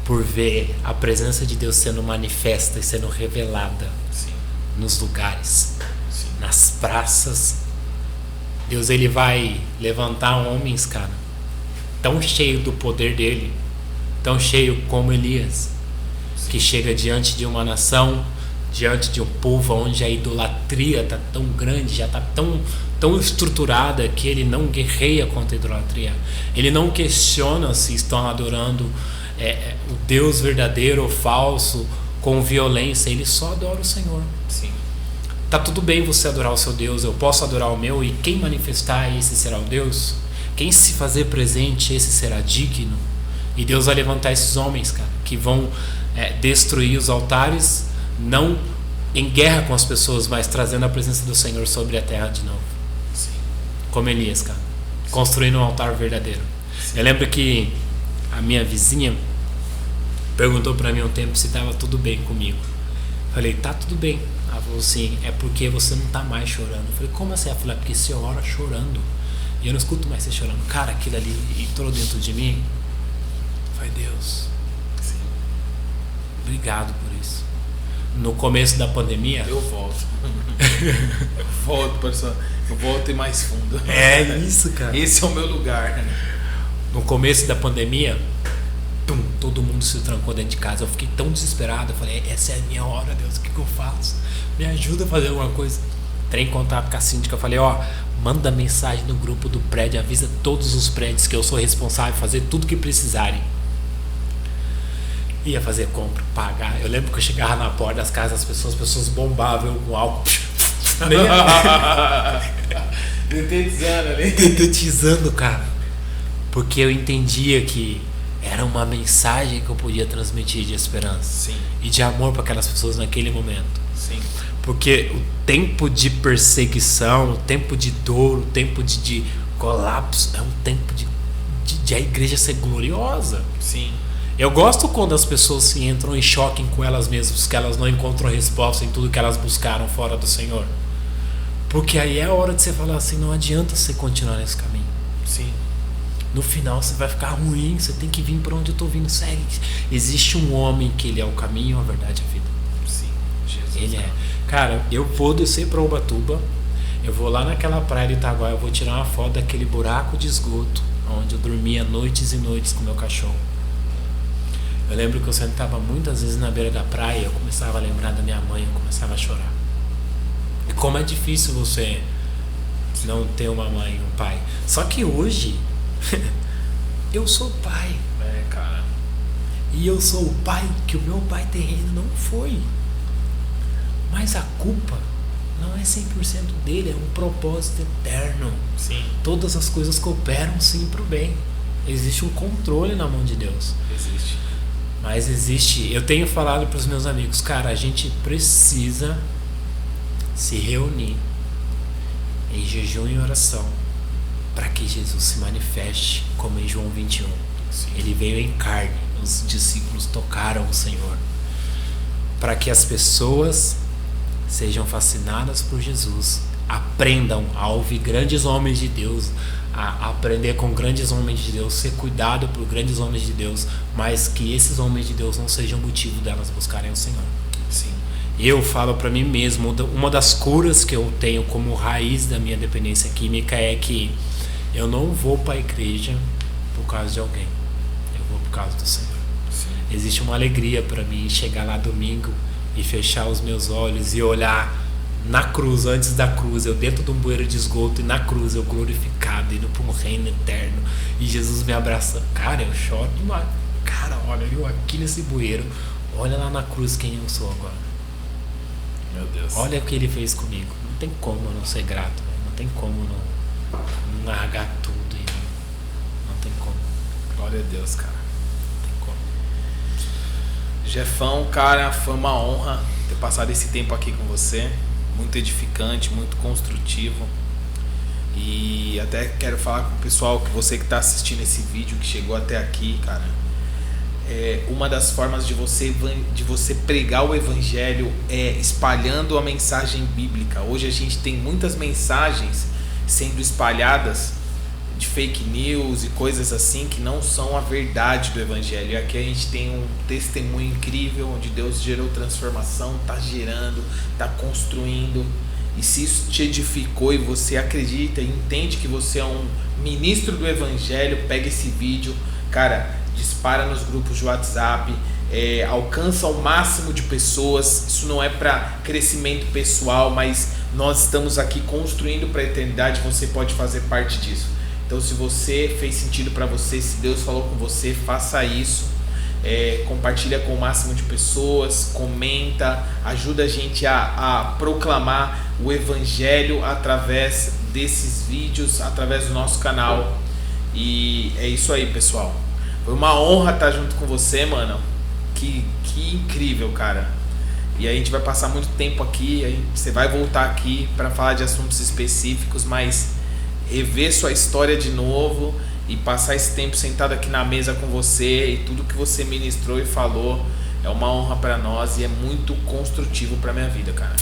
por ver a presença de Deus sendo manifesta e sendo revelada Sim. nos lugares, Sim. nas praças. Deus ele vai levantar homens, cara, tão cheio do poder dele, tão cheio como Elias, que chega diante de uma nação, diante de um povo onde a idolatria está tão grande, já está tão estruturada, que ele não guerreia contra a idolatria. Ele não questiona se estão adorando o Deus verdadeiro ou falso com violência. Ele só adora o Senhor. Sim. Tá tudo bem você adorar o seu Deus, eu posso adorar o meu, e quem manifestar, esse será o Deus. Quem se fazer presente, esse será digno. E Deus vai levantar esses homens, cara, que vão destruir os altares, não em guerra com as pessoas, mas trazendo a presença do Senhor sobre a terra de novo. Sim. Como Elias, cara, construindo um altar verdadeiro. Eu lembro que a minha vizinha perguntou para mim um tempo se estava tudo bem comigo. Falei, tá tudo bem. Ela falou assim, é porque você não tá mais chorando. Eu falei, como assim? Ela falou, é porque você ora chorando e eu não escuto mais você chorando. Cara, aquilo ali entrou dentro de mim. Foi Deus. Sim. Obrigado por isso. No começo da pandemia... Eu volto. Eu volto, pessoal. Eu volto e mais fundo. É isso, cara. Esse é o meu lugar. No começo da pandemia, todo mundo se trancou dentro de casa. Eu fiquei tão desesperado. Eu falei, essa é a minha hora, Deus. O que eu faço? Me ajuda a fazer alguma coisa. Entrei em contato com a síndica. Eu falei, manda mensagem no grupo do prédio. Avisa todos os prédios que eu sou responsável por fazer tudo que precisarem. Ia fazer compra, pagar. Eu lembro que eu chegava na porta das casas das pessoas, as pessoas bombavam com álcool. Detetizando ali. Detetizando, cara. Porque eu entendia que era uma mensagem que eu podia transmitir de esperança. Sim. E de amor para aquelas pessoas naquele momento. Sim. Porque o tempo de perseguição, o tempo de dor, o tempo de colapso é um tempo de a igreja ser gloriosa. Sim. Eu gosto quando as pessoas se entram em choque com elas mesmas, que elas não encontram resposta em tudo que elas buscaram fora do Senhor. Porque aí é a hora de você falar assim, não adianta você continuar nesse caminho. Sim. No final você vai ficar ruim, você tem que vir para onde eu estou vindo, segue. Existe um homem que ele é o caminho, a verdade e a vida. Sim. Jesus. Ele é. Cara, eu vou descer para Ubatuba, eu vou lá naquela praia de Itaguaia, eu vou tirar uma foto daquele buraco de esgoto, onde eu dormia noites e noites com meu cachorro. Eu lembro que eu sentava muitas vezes na beira da praia, eu começava a lembrar da minha mãe, eu começava a chorar. E como é difícil você não ter uma mãe e um pai. Só que hoje, eu sou pai. Cara. E eu sou o pai que o meu pai terreno não foi. Mas a culpa não é 100% dele, é um propósito eterno. Sim. Todas as coisas cooperam sim para o bem. Existe um controle na mão de Deus. Existe. Mas existe, eu tenho falado para os meus amigos, cara, a gente precisa se reunir em jejum e oração para que Jesus se manifeste, como em João 21. Sim. Ele veio em carne, os discípulos tocaram o Senhor, para que as pessoas sejam fascinadas por Jesus, aprendam a ouvir grandes homens de Deus, a aprender com grandes homens de Deus, ser cuidado por grandes homens de Deus, mas que esses homens de Deus não sejam motivo delas buscarem o Senhor. Sim. Eu falo para mim mesmo, uma das curas que eu tenho como raiz da minha dependência química é que eu não vou para a igreja por causa de alguém, eu vou por causa do Senhor. Sim. Existe uma alegria para mim chegar lá domingo e fechar os meus olhos e olhar na cruz, antes da cruz, eu dentro de um bueiro de esgoto, e na cruz eu glorificado, indo para um reino eterno, e Jesus me abraça. Cara, eu choro demais. Cara, olha eu aqui nesse bueiro, olha lá na cruz quem eu sou agora. Meu Deus. Olha o que ele fez comigo. Não tem como eu não ser grato, não tem como não largar tudo, não tem como. Glória a Deus, cara. Não tem como. Jefão, cara, foi uma honra ter passado esse tempo aqui com você. Muito edificante, muito construtivo. E até quero falar com o pessoal, que você que está assistindo esse vídeo, que chegou até aqui, cara, uma das formas de você pregar o evangelho é espalhando a mensagem bíblica. Hoje a gente tem muitas mensagens sendo espalhadas de fake news e coisas assim que não são a verdade do evangelho. E aqui a gente tem um testemunho incrível onde Deus gerou transformação, está gerando, está construindo. E se isso te edificou e você acredita e entende que você é um ministro do evangelho, pega esse vídeo, cara, dispara nos grupos de WhatsApp, alcança o máximo de pessoas. Isso não é para crescimento pessoal, mas nós estamos aqui construindo para a eternidade. Você pode fazer parte disso. Então, se você fez sentido para você, se Deus falou com você, faça isso. Compartilha com o máximo de pessoas, comenta, ajuda a gente a proclamar o evangelho através desses vídeos, através do nosso canal. E é isso aí, pessoal. Foi uma honra estar junto com você, mano. Que incrível, cara. E a gente vai passar muito tempo aqui, você vai voltar aqui para falar de assuntos específicos, mas rever sua história de novo e passar esse tempo sentado aqui na mesa com você e tudo que você ministrou e falou é uma honra para nós e é muito construtivo para minha vida, cara.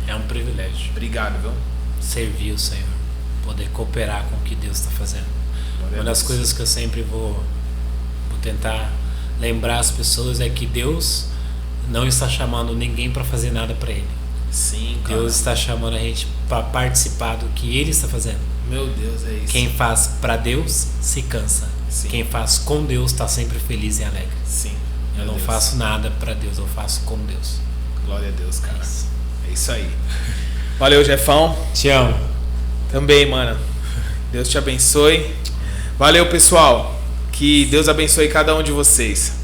É um privilégio. Obrigado, viu? Servir o Senhor, poder cooperar com o que Deus está fazendo. Uma das coisas que eu sempre vou tentar lembrar as pessoas é que Deus não está chamando ninguém para fazer nada para Ele. Sim, cara. Deus está chamando a gente para participar do que Ele está fazendo. Meu Deus, é isso. Quem faz para Deus se cansa. Sim. Quem faz com Deus está sempre feliz e alegre. Sim. Eu não faço nada para Deus, eu faço com Deus. Glória a Deus, cara. É isso aí. Valeu, Jefão. Te amo. Também, mano. Deus te abençoe. Valeu, pessoal. Que Deus abençoe cada um de vocês.